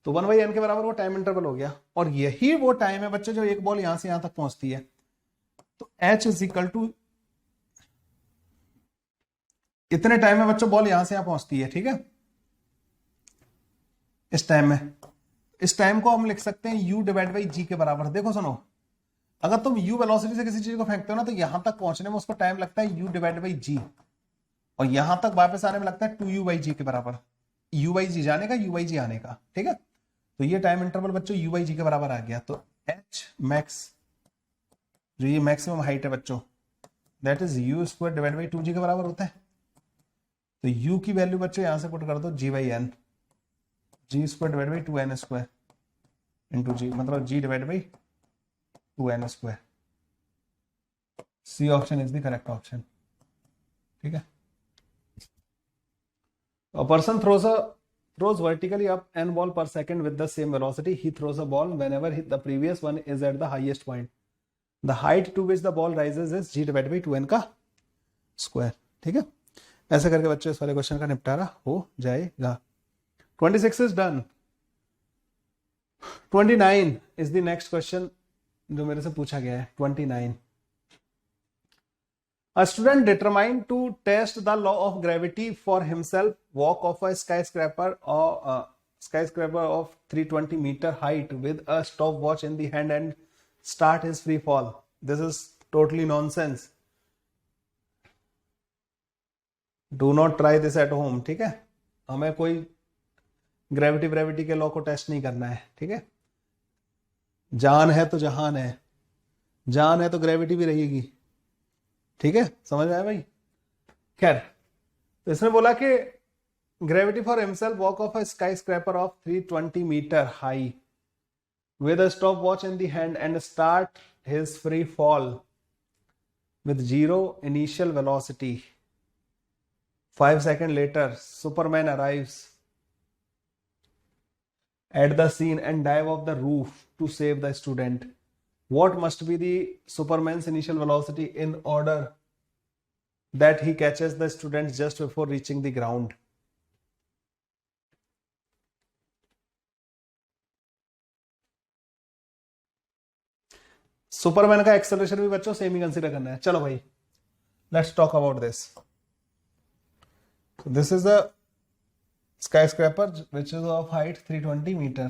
तो 1/n के बराबर वो टाइम इंटरवल हो गया। और यही वो टाइम है बच्चों जो एक बॉल यहां से यहां तक पहुंचती है। तो h इज इक्वल टू इतने टाइम में बच्चों बॉल यहां से यहां पहुंचती है। ठीक है, इस टाइम में, इस टाइम को हम लिख सकते हैं u डिवाइड बाई जी के बराबर। देखो सुनो, अगर तुम u वेलोसिटी से किसी चीज को फेंकते हो ना, तो यहां तक पहुंचने में उसको टाइम लगता है u डिवाइड बाई जी, और यहां तक वापस आने में लगता है 2u बाई जी के बराबर। u बाई जी जाने का, u बाई जी आने का। ठीक है, तो ये टाइम इंटरवल बच्चों u बाई जी के बराबर आ गया। तो h मैक्स, जो ये मैक्सिमम हाइट है बच्चों, that is u square divide by 2g के बराबर होता है। तो u की वैल्यू बच्चों यहां से पुट कर दो g by n, g square divide by 2n square into g, मतलब g divide by 2n square. C option is the correct option. ठीक है, a person throws vertically up n ball per second with the same velocity. He throws a ball whenever the previous one is at the highest point. The height to which the ball rises is g divided by 2n का square. ठीक है, ऐसे करके बच्चों इस वाले question का निपटारा हो जाएगा। 26 is done. 29 is the next question जो मेरे से पूछा गया है। 29, a student determined to test the law of gravity for himself walk off a skyscraper or a skyscraper of 320-meter height with a stopwatch in the hand and start his free fall. This is totally nonsense. Do not try this at home. ठीक है, हमें कोई gravity के law को test नहीं करना है। ठीक है, जान है तो जहान है, जान है तो ग्रेविटी भी रहेगी। ठीक है, समझ में आया भाई? खैर, तो इसने बोला कि gravity for himself walk off a skyscraper of 320 metre high with a stopwatch in the hand and start his free fall with 0 initial velocity. 5 seconds later, Superman arrives at the scene and dive off the roof to save the student. What must be the Superman's initial velocity in order that he catches the student just before reaching the ground? Superman का acceleration भी बच्चों same ही consider करना है। चलो भाई, let's talk about this. This is a skyscraper which is of height 320 meter.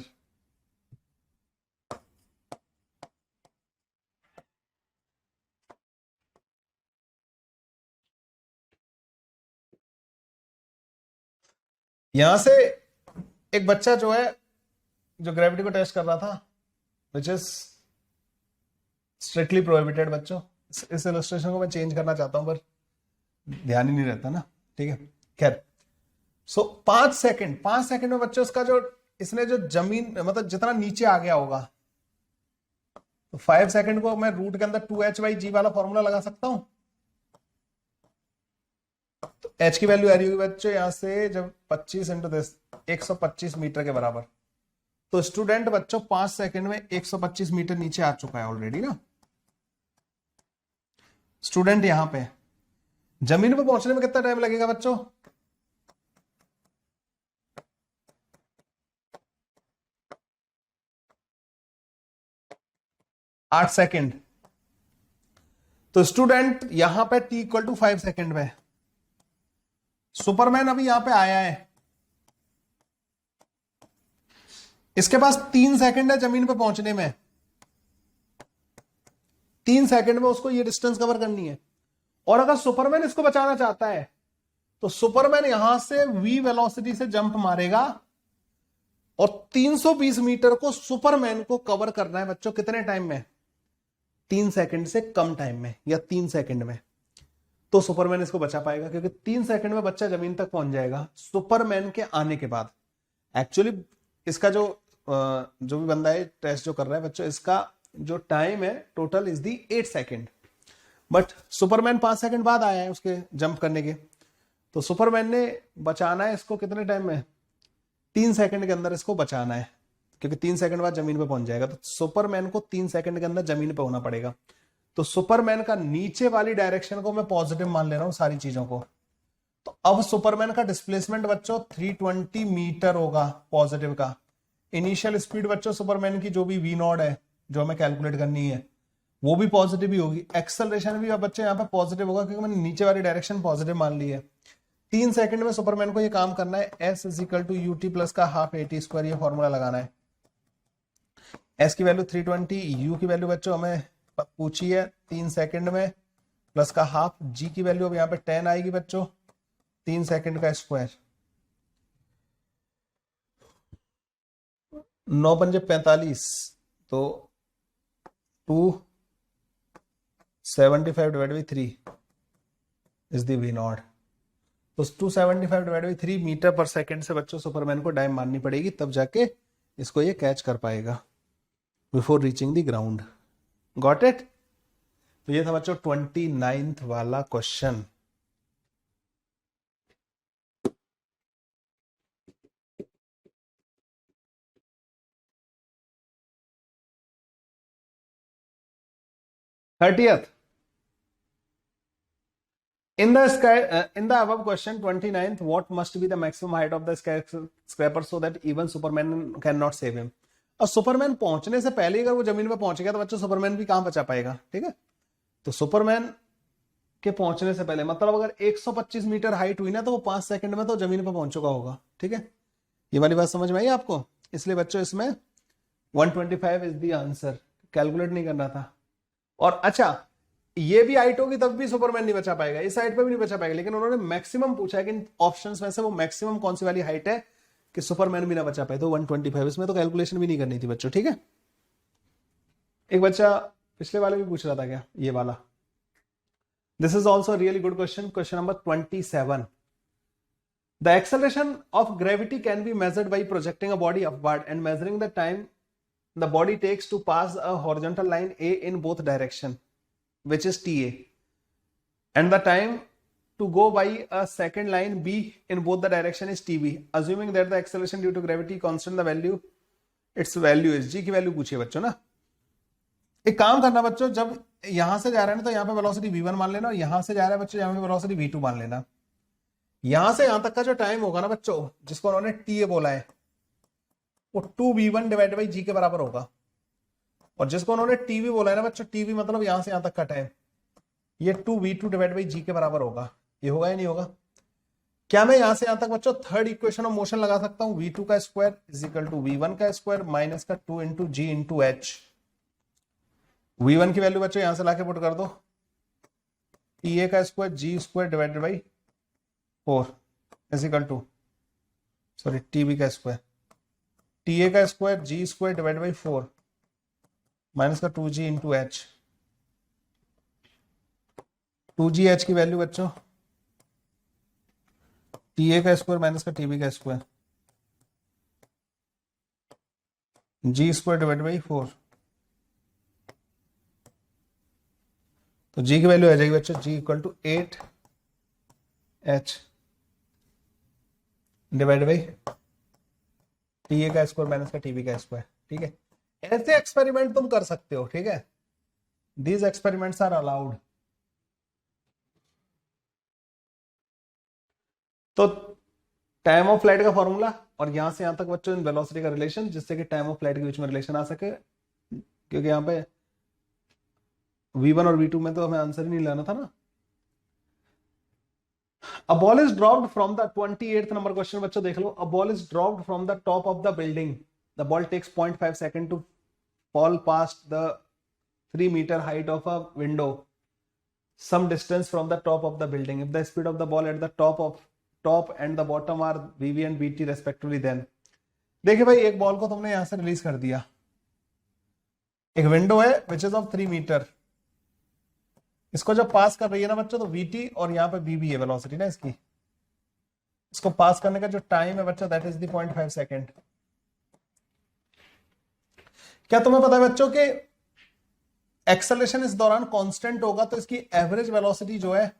यहां से एक बच्चा जो है, जो ग्रेविटी को टेस्ट कर रहा था, विच इज स्ट्रिक्टली प्रोहिबिटेड बच्चों। इस इलस्ट्रेशन को मैं चेंज करना चाहता हूं पर ध्यान ही नहीं रहता ना। ठीक है, खैर, सो 5 सेकंड में बच्चों उसका जो, इसने जो जमीन मतलब जितना नीचे आ गया होगा, तो 5 सेकंड को मैं रूट के अंदर 2h/g वाला फॉर्मूला लगा सकता हूं। तो h की वैल्यू आ रही होगी बच्चों यहां से जब 25 इंटू 125 मीटर के बराबर। तो स्टूडेंट बच्चों 5 सेकंड में 125 मीटर नीचे आ चुका है ऑलरेडी ना। स्टूडेंट यहां पे जमीन पे पहुंचने में कितना टाइम लगेगा बच्चों? आठ सेकंड। तो स्टूडेंट यहां पे t = 5 सेकंड में, सुपरमैन अभी यहां पे आया है, इसके पास 3 सेकंड है जमीन पे पहुंचने में। 3 सेकंड में उसको ये डिस्टेंस कवर करनी है। और अगर सुपरमैन इसको बचाना चाहता है तो सुपरमैन यहां से v वेलोसिटी से जंप मारेगा और 320 मीटर को सुपरमैन को कवर करना है बच्चों कितने टाइम में? 3 सेकंड से कम टाइम में या 3 सेकंड में। तो सुपरमैन इसको बचा पाएगा क्योंकि 3 सेकंड में बच्चा जमीन तक पहुंच जाएगा सुपरमैन के आने के बाद। एक्चुअली इसका जो भी बंदा है टेस्ट जो कर रहा है बच्चों, इसका जो टाइम है total is the 8 second, but Superman 5 second बाद आया है उसके जंप करने के। तो सुपरमैन ने बचाना है इसको कितने टाइम में? 3 सेकंड के अंदर इसको बचाना है, क्योंकि 3 सेकंड बाद जमीन पे पहुंच जाएगा। तो सुपरमैन को 3 सेकंड के अंदर जमीन पे होना पड़ेगा। तो सुपरमैन का नीचे वाली डायरेक्शन को मैं पॉजिटिव मान ले रहा हूं सारी चीजों को। तो अब सुपरमैन का डिस्प्लेसमेंट बच्चों 320 मीटर होगा पॉजिटिव का। इनिशियल स्पीड बच्चों सुपरमैन की जो भी v0 है जो हमें कैलकुलेट करनी है वो भी पॉजिटिव ही होगी। एक्सेलरेशन भी अब बच्चे यहाँ पे पॉजिटिव होगा क्योंकि मैंने नीचे वाली डायरेक्शन पॉजिटिव मान ली है। 3 सेकंड में सुपरमैन को ये काम करना है। s = ut प्लस का हाफ at² ये फॉर्मूला लगाना है। s की वैल्यू 320, u की वैल्यू बच्चों हमें पूछी है 3 सेकंड में प्लस का हाफ, g की वैल्यू अब यहाँ पे 10 आएगी बच्चों, 3 सेकंड का स्क्वायर। 9 पंजे 45, तो 275/3 इज द v0। तो 275/3 मीटर पर सेकंड से बच्चों सुपरमैन को डाइव मारनी पड़ेगी, तब जाके इसको ये कैच कर पाएगा before reaching the ground. Got it? तो ये था बच्चों 29th वाला question. In the above question 29th, what must be the maximum height of the skyscraper so that even Superman cannot save him? और सुपरमैन पहुंचने से पहले अगर वो जमीन पे पहुंच गया तो बच्चों सुपरमैन भी कहां बचा पाएगा, ठीक है। तो सुपरमैन के पहुंचने से पहले मतलब अगर 125 मीटर हाइट हुई ना तो वो 5 सेकंड में तो जमीन पे पहुंच चुका होगा, ठीक है। ये वाली बात समझ में आई आपको? इसलिए बच्चों इसमें 125 इज द आंसर, कैलकुलेट नहीं करना था। और अच्छा ये भी हाइट होगी तब भी सुपरमैन नहीं बचा पाएगा, इस हाइट पे भी नहीं बचा पाएगा, लेकिन उन्होंने मैक्सिमम पूछा है कि इन ऑप्शंस में से वो मैक्सिमम कौन सी वाली हाइट है कि सुपरमैन भी ना बचा पाए, तो 125। इसमें तो कैलकुलेशन भी नहीं करनी थी बच्चों, ठीक है। एक बच्चा पिछले वाले भी पूछ रहा था क्या, ये वाला। This is also really good question, question number 27। The acceleration of gravity can be measured by projecting a body upward and measuring the time the body takes to pass a horizontal line A in both direction which is TA, and the time to go by a second line B in both the direction is TB, assuming that the acceleration due to gravity constant, the value its value is G की value पूछी है बच्चों ना। एक काम करना बच्चों, जब यहां से जा रहे हैं तो यहां पे वेलोसिटी V1 मान लेना, और यहां से जा रहा है बच्चों यहां पे वेलोसिटी V2 मान लेना। यहां से यहां तक का जो टाइम होगा ना बच्चों, जिसको उन्होंने TA बोला है, वो 2V1 डिवाइड बाई G के बराबर होगा, और जिसको उन्होंने टीवी बोला है ना बच्चों, टीवी मतलब यहां से यहां तक का टाइम, ये 2V2 डिवाइड बाई G के बराबर होगा। ये होगा या नहीं होगा? क्या मैं यहां से यहां तक बच्चों थर्ड इक्वेशन ऑफ मोशन लगा सकता हूं, V2 का square is equal to V1 का स्क्वायर माइनस का 2 into G into H। V1 की वैल्यू बच्चों यहां से लाके पुट कर दो, TA का square G square divided by 4 is equal to, sorry TB का स्क्वायर, TA का square G square divided by 4 minus का 2G इंटू H। 2GH की वैल्यू बच्चों TA का स्क्वायर माइनस का TB का square, G square divide by 4, तो G की वैल्यू आ जाएगी बच्चों G equal to 8H divide by TA का स्क्वायर माइनस का TB का स्क्वायर, ठीक है। ऐसे एक्सपेरिमेंट तुम कर सकते हो, ठीक है। These experiments are allowed. तो टाइम ऑफ फ्लाइट का फॉर्मूला और यहां से यहां तक बच्चों इन वेलोसिटी का रिलेशन, जिससे कि टाइम ऑफ फ्लाइट के बीच में रिलेशन आ सके, क्योंकि यहां पे V1 और V2 में तो हमें आंसर ही नहीं लाना था ना। A ball is dropped from the 28th number question बच्चों देख लो। A ball is dropped from the top of the building. The ball takes 0.5 second to fall past the 3 meter height of a window some distance from the top of the building. If the speed of the ball at the top and the bottom are VV and BT respectively, then देखिए भाई, एक ball को तुमने यहां से release कर दिया, एक विंडो है विच इज ऑफ 3 मीटर, इसको जब पास कर रही है ना बच्चों तो VT और यहाँ पे BB है वेलोसिटी ना इसकी, इसको पास करने का जो टाइम है बच्चों दैट इज द 0.5 सेकेंड। क्या तुम्हें पता है बच्चों कि एक्सेलरेशन इस दौरान कांस्टेंट होगा, तो इसकी एवरेज वेलोसिटी जो है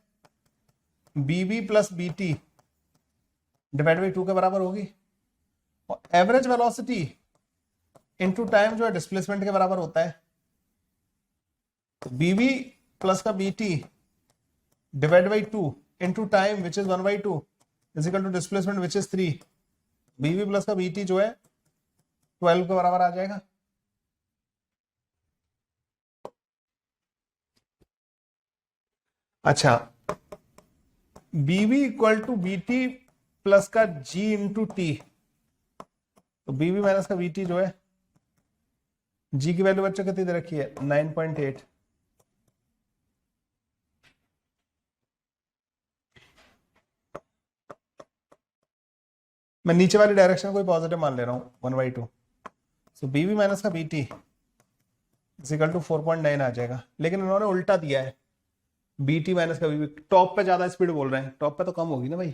BB plus BT divide by 2 के बराबर होगी, और एवरेज वेलोसिटी इनटू टाइम जो है डिस्प्लेसमेंट के बराबर होता है। तो BB प्लस का BT divide by 2 into time which is 1/2 is equal to displacement which is 3। BB plus का BT जो है 12 के बराबर आ जाएगा। अच्छा, BB equal to BT plus का G इंटू T, तो BB माइनस का BT जो है, G की वैल्यू बच्चों कितनी दे रखी है 9.8। मैं नीचे वाली डायरेक्शन को पॉजिटिव मान ले रहा हूं 1/2, सो BB माइनस का BT इज इक्वल टू 4.9 आ जाएगा। लेकिन उन्होंने उल्टा दिया है, BT माइनस का BB, टॉप पे ज्यादा स्पीड बोल रहे हैं, टॉप पे तो कम होगी ना भाई।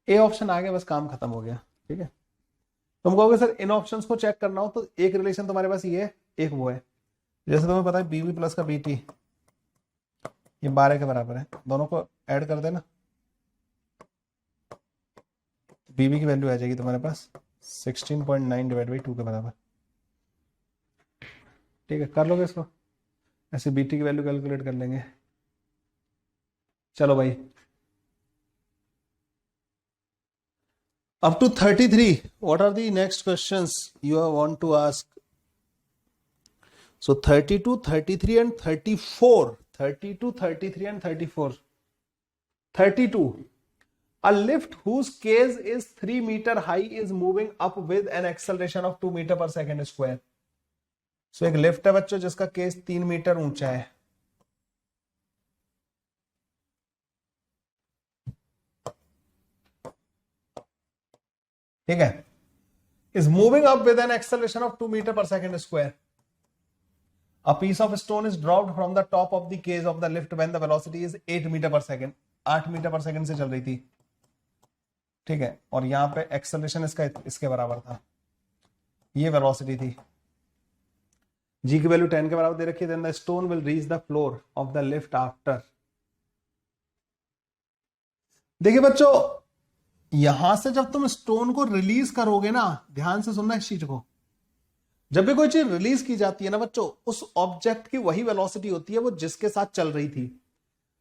ए ऑप्शन आ गया, बस काम खत्म हो गया, ठीक है। तुम कहोगे सर इन ऑप्शंस को चेक करना हो तो एक रिलेशन तुम्हारे पास ये है, एक वो है। जैसे तुम्हें पता है BB प्लस का BT ये 12 के बराबर है, दोनों को ऐड कर देना, BB की वैल्यू आ जाएगी तुम्हारे पास 16.9 डिवाइड बाई 2 के बराबर, ठीक है। कर लोगे इसको ऐसे, BT की वैल्यू कैलकुलेट कर लेंगे। चलो भाई, up to 33. What are the next questions you want to ask? So 32, 33 and 34. 32, 33 and 34. 32. A lift whose case is 3 meter high is moving up with an acceleration of 2 meter per second square. So एक lift है बच्चों जिसका case 3 metre ऊंचा है. ठीक है, is moving up with an acceleration of 2 meter per second square. A piece of stone is dropped from the top of the case of the lift when the velocity is 8 meter per second. 8 metre per second से चल रही थी. ठीक है, और यहां पे acceleration इसके बराबर था. ये वेलोसिटी थी. जी की वैल्यू 10 के बराबर दे रखी है. Then the stone will reach the floor of the lift after. देखिए बच्चों, यहां से जब तुम स्टोन को रिलीज करोगे ना, ध्यान से सुनना इस चीज को, जब भी कोई चीज रिलीज की जाती है ना बच्चों, उस ऑब्जेक्ट की वही वेलोसिटी होती है वो जिसके साथ चल रही थी.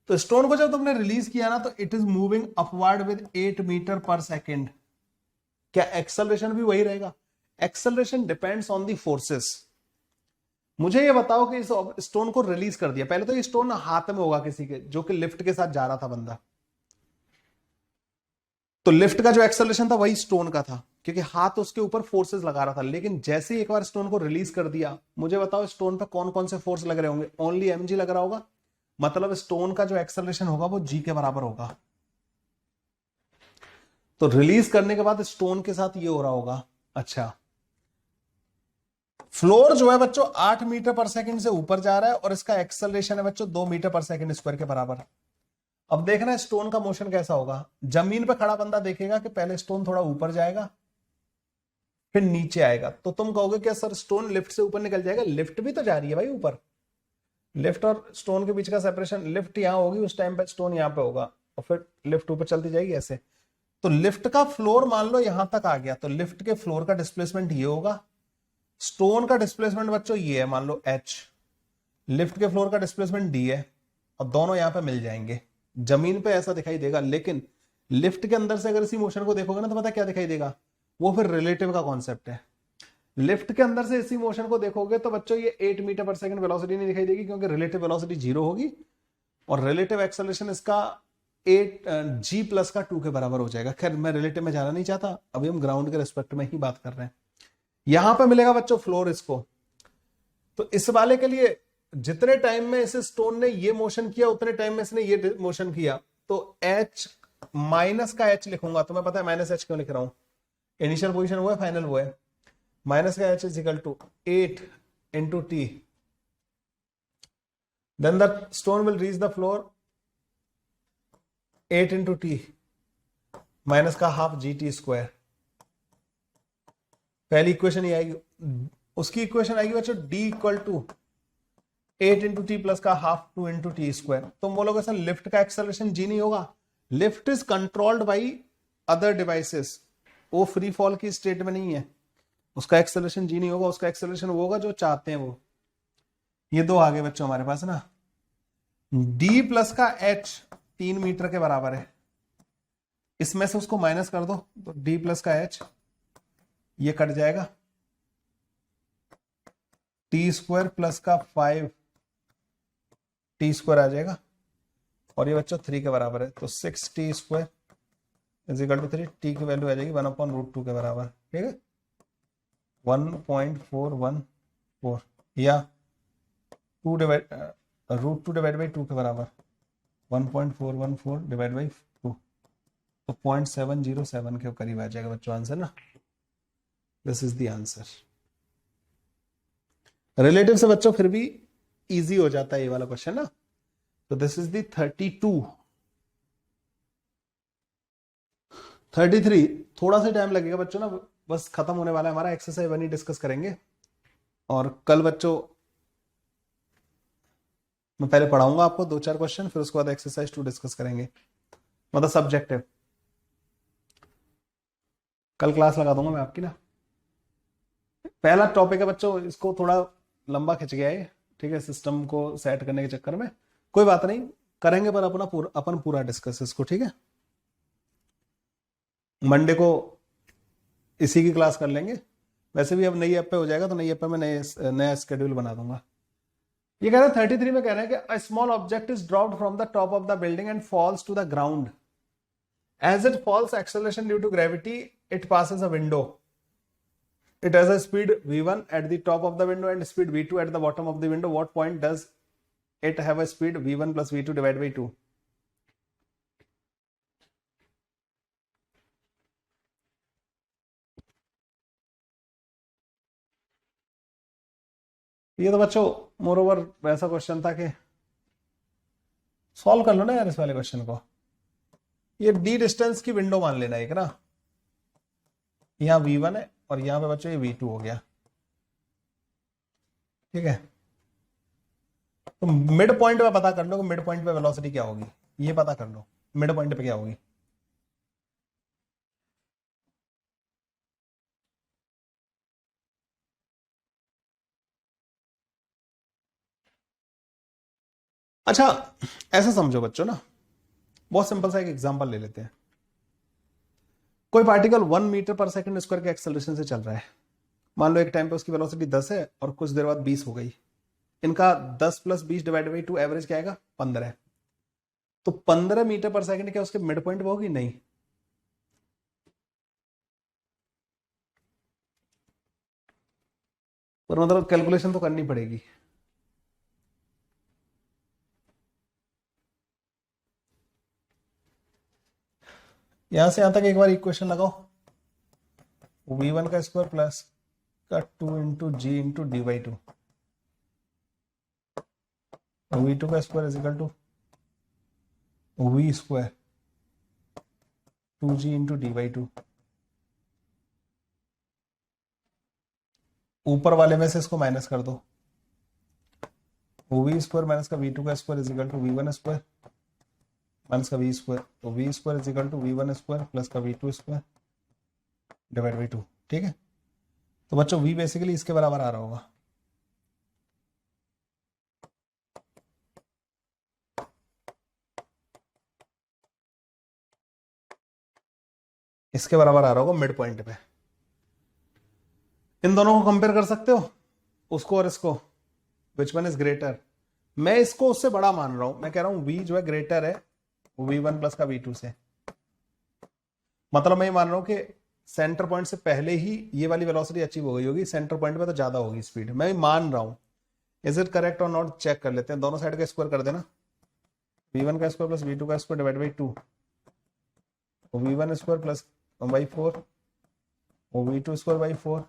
तो स्टोन को जब तुमने रिलीज किया ना, तो it is moving upward with 8 metre पर सेकेंड. क्या एक्सेलरेशन भी वही रहेगा? Acceleration depends on the forces. मुझे ये बताओ कि इस स्टोन को रिलीज कर दिया, पहले तो ये स्टोन हाथ में होगा किसी के, जो कि लिफ्ट के साथ जा रहा था बंदा. तो लिफ्ट का जो एक्सेलरेशन था वही स्टोन का था, क्योंकि हाथ उसके ऊपर फोर्सेस लगा रहा था. लेकिन जैसे ही एक बार स्टोन को रिलीज कर दिया, मुझे बताओ स्टोन पे कौन कौन से फोर्स लग रहे होंगे? ओनली mg लग रहा होगा. मतलब स्टोन का जो एक्सेलरेशन होगा वो g के बराबर होगा. तो रिलीज करने के बाद स्टोन के साथ ये हो रहा होगा. अच्छा, फ्लोर जो है बच्चों 8 मीटर पर सेकंड से ऊपर जा रहा है और इसका एक्सेलरेशन है बच्चों 2 मीटर पर सेकंड स्क्वायर के बराबर. अब देखना है स्टोन का मोशन कैसा होगा. जमीन पे खड़ा बंदा देखेगा कि पहले स्टोन थोड़ा ऊपर जाएगा फिर नीचे आएगा. तो तुम कहोगे कि सर स्टोन लिफ्ट से ऊपर निकल जाएगा. लिफ्ट भी तो जा रही है भाई ऊपर. लिफ्ट और स्टोन के बीच का सेपरेशन, लिफ्ट यहां होगी उस टाइम पे स्टोन यहां पे होगा और फिर लिफ्ट ऊपर चलती जाएगी ऐसे. तो लिफ्ट का फ्लोर मान लो यहां तक आ गया, तो लिफ्ट के फ्लोर का डिस्प्लेसमेंट ये होगा. स्टोन का डिस्प्लेसमेंट बच्चों ये है, मान लो h. लिफ्ट के फ्लोर का डिस्प्लेसमेंट d है और दोनों यहां पे मिल जाएंगे. जमीन पे ऐसा दिखाई देगा, लेकिन लिफ्ट के अंदर से अगर इसी मोशन को देखोगे ना, तो पता क्या दिखाई देगा? वो फिर रिलेटिव का कॉन्सेप्ट है. लिफ्ट के अंदर से इसी मोशन को देखोगे तो बच्चों ये 8 मीटर पर सेकंड वेलोसिटी नहीं दिखाई देगी, क्योंकि रिलेटिव वेलोसिटी 0 होगी और रिलेटिव एक्सेलरेशन इसका 8 g प्लस का 2 के बराबर हो जाएगा. खैर मैं रिलेटिव में जाना नहीं चाहता, अभी हम ग्राउंड के रिस्पेक्ट में ही बात कर रहे हैं. यहां पे मिलेगा बच्चों फ्लोर इसको. तो इस वाले के लिए जितने टाइम में इस स्टोन ने ये मोशन किया उतने टाइम में इसने ये मोशन किया. तो h माइनस का h लिखूंगा. तुम्हें पता है माइनस h क्यों लिख रहा हूं? इनिशियल पोजीशन वो है, फाइनल वो है. माइनस का h is equal to 8 into t. Then the stone will reach the floor 8 into t minus का हाफ gt स्क्वायर. पहली इक्वेशन ये आएगी. उसकी इक्वेशन आएगी बच्चों d equal to 8 into T plus का हाफ 2 इंटू टी स्क्वायर. तुम बोलोगे सर लिफ्ट का एक्सेलरेशन जी नहीं होगा. Lift is controlled by other devices. वो फ्री फॉल की स्टेट में नहीं है, उसका एक्सेलरेशन जी नहीं होगा. उसका एक्सेलरेशन वो होगा जो चाहते हैं वो. ये दो आगे बच्चों हमारे पास ना, d प्लस का h 3 मीटर के बराबर है. इसमें से उसको माइनस कर दो तो d प्लस का h ये कट जाएगा. टी स्क्वायर प्लस का 5 टी स्क्वायर आ जाएगा और ये बच्चों 3 के बराबर है. तो 6 T square is equal to 3. T की वैल्यू आ जाएगी 1/√2 के बराबर. ठीक है, 1.414 या √2 डिवाइड बाई 2 के बराबर 1.414 डिवाइड बाई 2. तो 0.707 के करीब आ जाएगा बच्चों आंसर ना. This is the answer. Relative से बच्चों फिर भी इजी हो जाता है ये वाला क्वेश्चन ना. तो दिस इज द 32. 33 थोड़ा सा टाइम लगेगा बच्चों ना, बस खत्म होने वाला है हमारा. एक्सरसाइज 1 ही डिस्कस करेंगे और कल बच्चों मैं पहले पढ़ाऊंगा आपको 2-4 क्वेश्चन, फिर उसके बाद एक्सरसाइज 2 डिस्कस करेंगे. मतलब सब्जेक्टिव कल क्लास लगा दूंगा मैं आपकी ना. पहला टॉपिक है बच्चों, इसको थोड़ा लंबा खिंच गया है. ठीक है, सिस्टम को सेट करने के चक्कर में. कोई बात नहीं, करेंगे पर अपन पूरा डिस्कस इसको, ठीक है। मंडे को इसी की क्लास कर लेंगे। वैसे भी अब नई ऐप पे हो जाएगा तो नई ऐप पे मैं नया स्केड्यूल बना दूंगा। ये कह रहा है 33 में कह रहे हैं कि a small object is dropped from the top of the building and falls to the ground. As it falls acceleration due to gravity, it passes a window. It has a speed v1 at the top of the window and speed v2 at the bottom of the window. What point does it have a speed v1 plus v2 divided by 2? ये तो बच्चों moreover वैसा question था कि solve कर लो ना यार इस वाले क्वेश्चन को। ये डी डिस्टेंस की विंडो मान लेना एक ना, यहाँ v1 है और यहाँ पे बच्चों ये v2 हो गया, ठीक है। तो मिड पॉइंट पे पता कर लो कि मिड पॉइंट पे वेलोसिटी क्या होगी, ये पता कर लो मिड पॉइंट पे क्या होगी। अच्छा ऐसा समझो बच्चों ना, बहुत सिंपल सा एक एग्जांपल ले लेते हैं। कोई particle 1 metre per second square के एक्सेलरेशन से चल रहा है। मान लो एक टाइम पे उसकी वेलोसिटी 10 है और कुछ देर बाद 20 हो गई। इनका 10 प्लस 20 डिवाइड बाई 2 एवरेज क्या आएगा 15। तो 15 मीटर पर सेकंड क्या उसके मिड पॉइंट पे होगी? नहीं। पर मतलब कैलकुलेशन तो करनी पड़ेगी। यहां से यहां तक एक बार इक्वेशन लगाओ, v1 का स्क्वायर प्लस का 2 into G into D by 2, v2 का square is equal to v square 2g into D by 2। ऊपर वाले में से इसको माइनस कर दो, v स्क्वायर माइनस का v2 का square is equal to v1 square minus का v स्क्वायर। तो v square is equal to v1 square plus का v2 स्क्वायर डिवाइड बाई 2, ठीक है। तो बच्चों v बेसिकली इसके बराबर आ रहा होगा, इसके बराबर आ रहा होगा मिड पॉइंट पे। इन दोनों को कंपेयर कर सकते हो, उसको और इसको, विच वन इज ग्रेटर। मैं इसको उससे बड़ा मान रहा हूं, मैं कह रहा हूं v जो है ग्रेटर है v1 प्लस का v2 से। मतलब मैं ये मान रहा हूं कि सेंटर पॉइंट से पहले ही ये वाली वेलोसिटी अचीव हो गई होगी, सेंटर पॉइंट पे तो ज्यादा होगी स्पीड, मैं मान रहा हूं। इज इट करेक्ट और नॉट चेक कर लेते हैं। दोनों साइड का स्क्वायर कर देना, v1 का स्क्वायर प्लस v2 का square divide by 2, v1 square plus by 4 v2 square by 4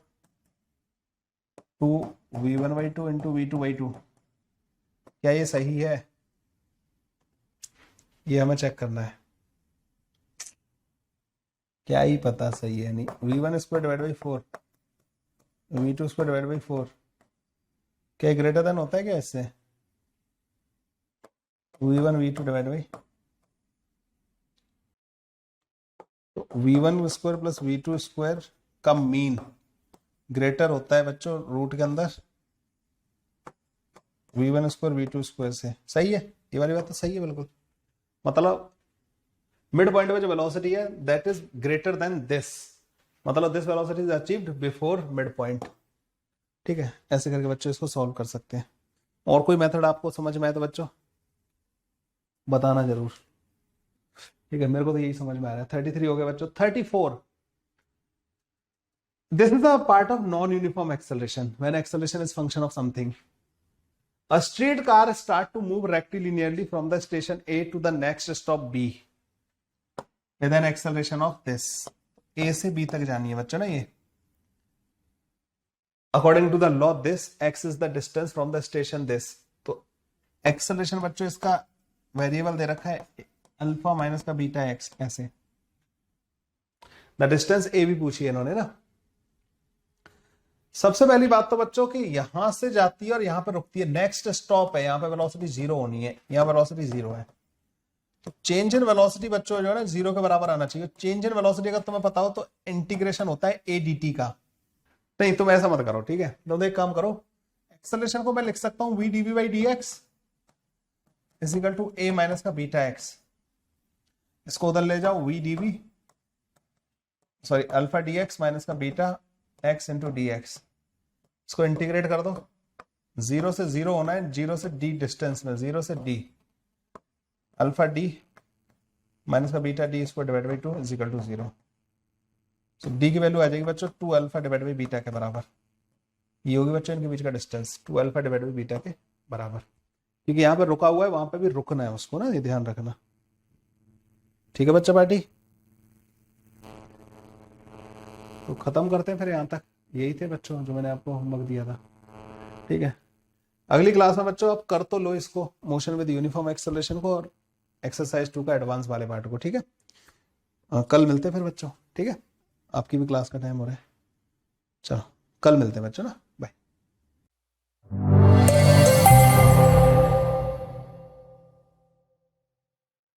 2 v1 by 2 into v2 by 2। क्या ये सही है? ये हमें चेक करना है, क्या ही पता सही है नहीं। v1 square divide by 4 v2 square divide by 4 क्या ग्रेटर देन होता है क्या इससे? v1 v2 डिवाइड बाई, तो v1 square plus v2 square का मीन ग्रेटर होता है बच्चों रूट के अंदर v1 स्क्वायर v2 स्क्वायर से। सही है, ये वाली बात तो सही है बिल्कुल। मतलब मिड पॉइंट पे जो वेलोसिटी है that is greater than this, मतलब this velocity is achieved before mid point, ठीक है। ऐसे करके बच्चों इसको सॉल्व कर सकते हैं। और कोई मेथड आपको समझ में आए तो बच्चों बताना जरूर, ठीक है। मेरे को तो यही समझ में आ रहा है। 33 हो गया बच्चों। 34, this is a part of non-uniform acceleration when acceleration is function of something. A streetcar start to move rectilinearly from the station A to the next stop B with an acceleration of this. A से B तक जानी है बच्चों ना ये। According to the law, this x is the distance from the station this. तो acceleration बच्चों इसका वेरिएबल दे रखा है अल्फा माइनस का बीटा एक्स, ऐसे। द डिस्टेंस ए भी पूछी है इन्होंने ना। सबसे पहली बात तो बच्चों कि यहां से जाती है और यहां पर रुकती है, नेक्स्ट स्टॉप है, यहां पे वेलोसिटी 0 होनी है, यहां वेलोसिटी 0 है। तो चेंज इन वेलोसिटी बच्चों जो है ना 0 के बराबर आना चाहिए। चेंज इन वेलोसिटी अगर तुम्हें पता हो तो इंटीग्रेशन होता है ए डी टी का। नहीं तुम ऐसा मत करो, ठीक है। तो एक काम करो, एक्सेलरेशन को मैं लिख सकता हूं v dv by d x, is equal to a minus का बीटा एक्स, इसको उधर ले जाओ v d v, sorry alpha d x minus का beta x into d x, इसको इंटीग्रेट कर दो, 0 से 0 होना है, 0 से d डिस्टेंस में, 0 से d, अल्फा डी माइनस का बीटा डी इसको divide by 2 is equal to 0। So D की वैल्यू आ जाएगी बच्चों 2 अल्फा डिवाइड बाई बीटा के बराबर, ये होगी बच्चों इनके बीच का distance 2 alpha divide by beta के बराबर, क्योंकि यहाँ पे रुका हुआ है वहां पे भी रुकना है उसको ना, ये ध्यान रखना। ठीक है बच्चा पार्टी, तो खत्म करते हैं फिर, यहाँ तक यही थे बच्चों जो मैंने आपको होमवर्क दिया था। ठीक है, अगली क्लास में बच्चों आप कर तो लो इसको, मोशन विद यूनिफॉर्म एक्सेलरेशन को और एक्सरसाइज 2 का एडवांस वाले पार्ट को। ठीक है, कल मिलते हैं फिर बच्चों। ठीक है, आपकी भी क्लास का टाइम हो रहा है, चलो कल मिलते हैं बच्चों ना।